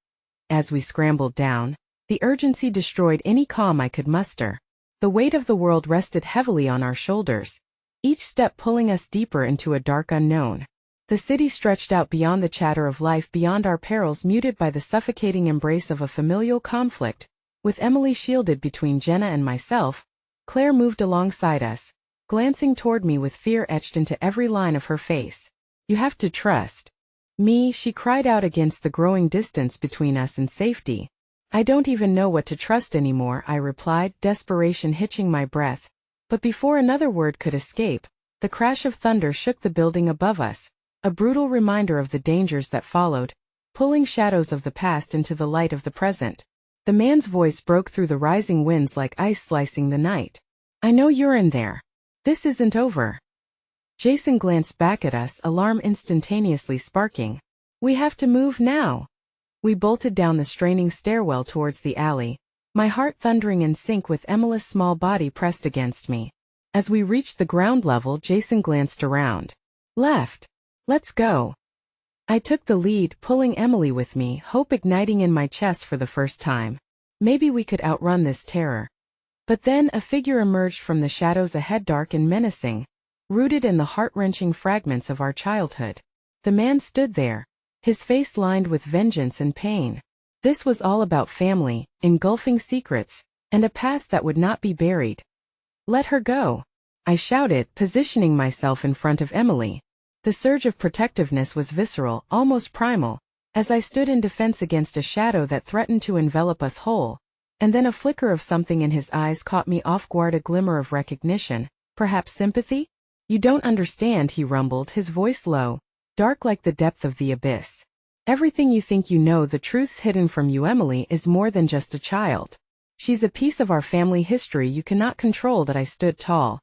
As we scrambled down, the urgency destroyed any calm I could muster. The weight of the world rested heavily on our shoulders, each step pulling us deeper into a dark unknown. The city stretched out beyond the chatter of life, beyond our perils muted by the suffocating embrace of a familial conflict. With Emily shielded between Jenna and myself, Claire moved alongside us, glancing toward me with fear etched into every line of her face. "You have to trust me," she cried out against the growing distance between us and safety. "I don't even know what to trust anymore," I replied, desperation hitching my breath. But before another word could escape, the crash of thunder shook the building above us, a brutal reminder of the dangers that followed, pulling shadows of the past into the light of the present. The man's voice broke through the rising winds like ice slicing the night. "I know you're in there. This isn't over." Jason glanced back at us, alarm instantaneously sparking. "We have to move now." We bolted down the straining stairwell towards the alley, my heart thundering in sync with Emily's small body pressed against me. As we reached the ground level, Jason glanced around. "Left. Let's go." I took the lead, pulling Emily with me, hope igniting in my chest for the first time. Maybe we could outrun this terror. But then a figure emerged from the shadows ahead, dark and menacing, rooted in the heart-wrenching fragments of our childhood. The man stood there, his face lined with vengeance and pain. This was all about family, engulfing secrets, and a past that would not be buried. "Let her go," I shouted, positioning myself in front of Emily. The surge of protectiveness was visceral, almost primal, as I stood in defense against a shadow that threatened to envelop us whole. And then a flicker of something in his eyes caught me off guard, a glimmer of recognition, perhaps sympathy? "You don't understand," he rumbled, his voice low, dark like the depth of the abyss. "Everything you think you know, the truth's hidden from you. Emily is more than just a child. She's a piece of our family history you cannot control." That I stood tall,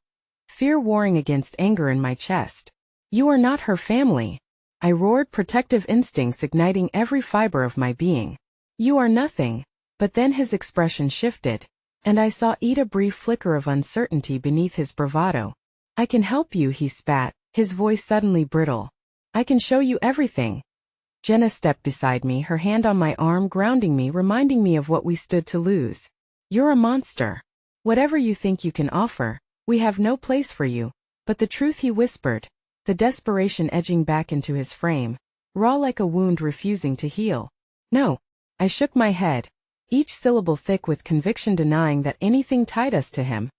fear warring against anger in my chest. "You are not her family," I roared, protective instincts igniting every fiber of my being. "You are nothing." But then his expression shifted, and I saw a brief flicker of uncertainty beneath his bravado. "I can help you," he spat, his voice suddenly brittle. "I can show you everything." Jenna stepped beside me, her hand on my arm, grounding me, reminding me of what we stood to lose. "You're a monster. Whatever you think you can offer, we have no place for you." "But the truth," he whispered, the desperation edging back into his frame, raw like a wound refusing to heal. "No." I shook my head, each syllable thick with conviction, denying that anything tied us to him,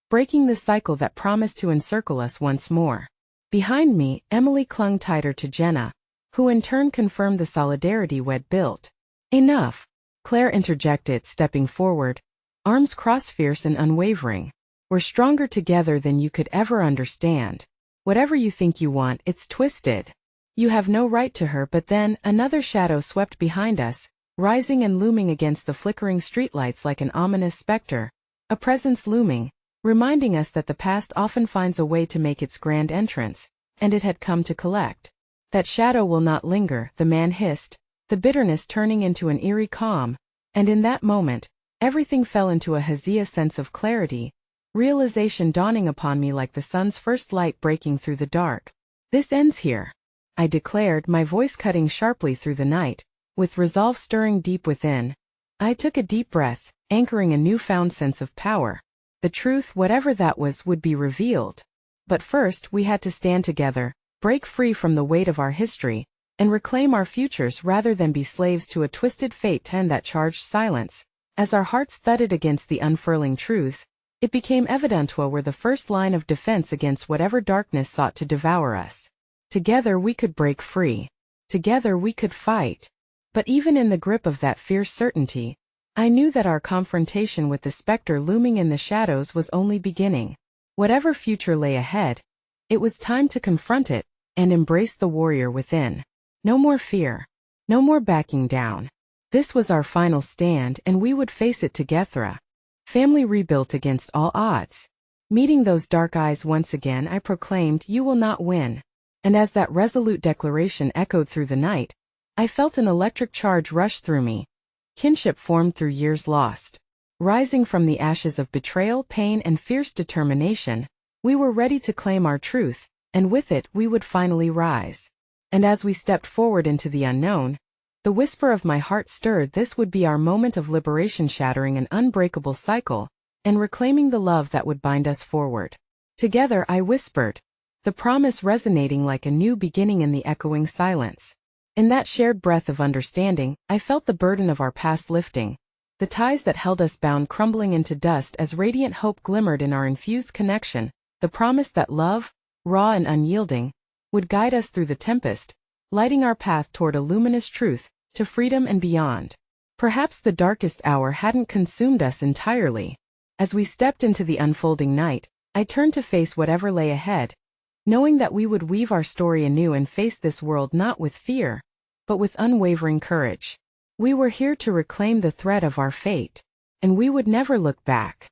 breaking the cycle that promised to encircle us once more. Behind me, Emily clung tighter to Jenna, who in turn confirmed the solidarity we'd built. "Enough," Claire interjected, stepping forward, arms crossed, fierce and unwavering. "We're stronger together than you could ever understand. Whatever you think you want, it's twisted. You have no right to her." But then, another shadow swept behind us, rising and looming against the flickering streetlights like an ominous specter, a presence looming, reminding us that the past often finds a way to make its grand entrance, and it had come to collect. "That shadow will not linger," the man hissed, the bitterness turning into an eerie calm, and in that moment, everything fell into a hazy sense of clarity, realization dawning upon me like the sun's first light breaking through the dark. "This ends here," I declared, my voice cutting sharply through the night, with resolve stirring deep within. I took a deep breath, anchoring a newfound sense of power. The truth, whatever that was, would be revealed. But first we had to stand together, break free from the weight of our history, and reclaim our futures rather than be slaves to a twisted fate and that charged silence. As our hearts thudded against the unfurling truths, it became evident we were the first line of defense against whatever darkness sought to devour us. Together we could break free. Together we could fight. But even in the grip of that fierce certainty, I knew that our confrontation with the specter looming in the shadows was only beginning. Whatever future lay ahead, it was time to confront it and embrace the warrior within. No more fear. No more backing down. This was our final stand, and we would face it together. Family rebuilt against all odds. Meeting those dark eyes once again, I proclaimed, "You will not win." And as that resolute declaration echoed through the night, I felt an electric charge rush through me. Kinship formed through years lost. Rising from the ashes of betrayal, pain, and fierce determination, we were ready to claim our truth, and with it we would finally rise. And as we stepped forward into the unknown, the whisper of my heart stirred. This would be our moment of liberation, shattering an unbreakable cycle, and reclaiming the love that would bind us forward. Together, I whispered, the promise resonating like a new beginning in the echoing silence. In that shared breath of understanding, I felt the burden of our past lifting, the ties that held us bound crumbling into dust as radiant hope glimmered in our infused connection, the promise that love, raw and unyielding, would guide us through the tempest, lighting our path toward a luminous truth, to freedom and beyond. Perhaps the darkest hour hadn't consumed us entirely. As we stepped into the unfolding night, I turned to face whatever lay ahead, knowing that we would weave our story anew and face this world not with fear, but with unwavering courage. We were here to reclaim the thread of our fate, and we would never look back.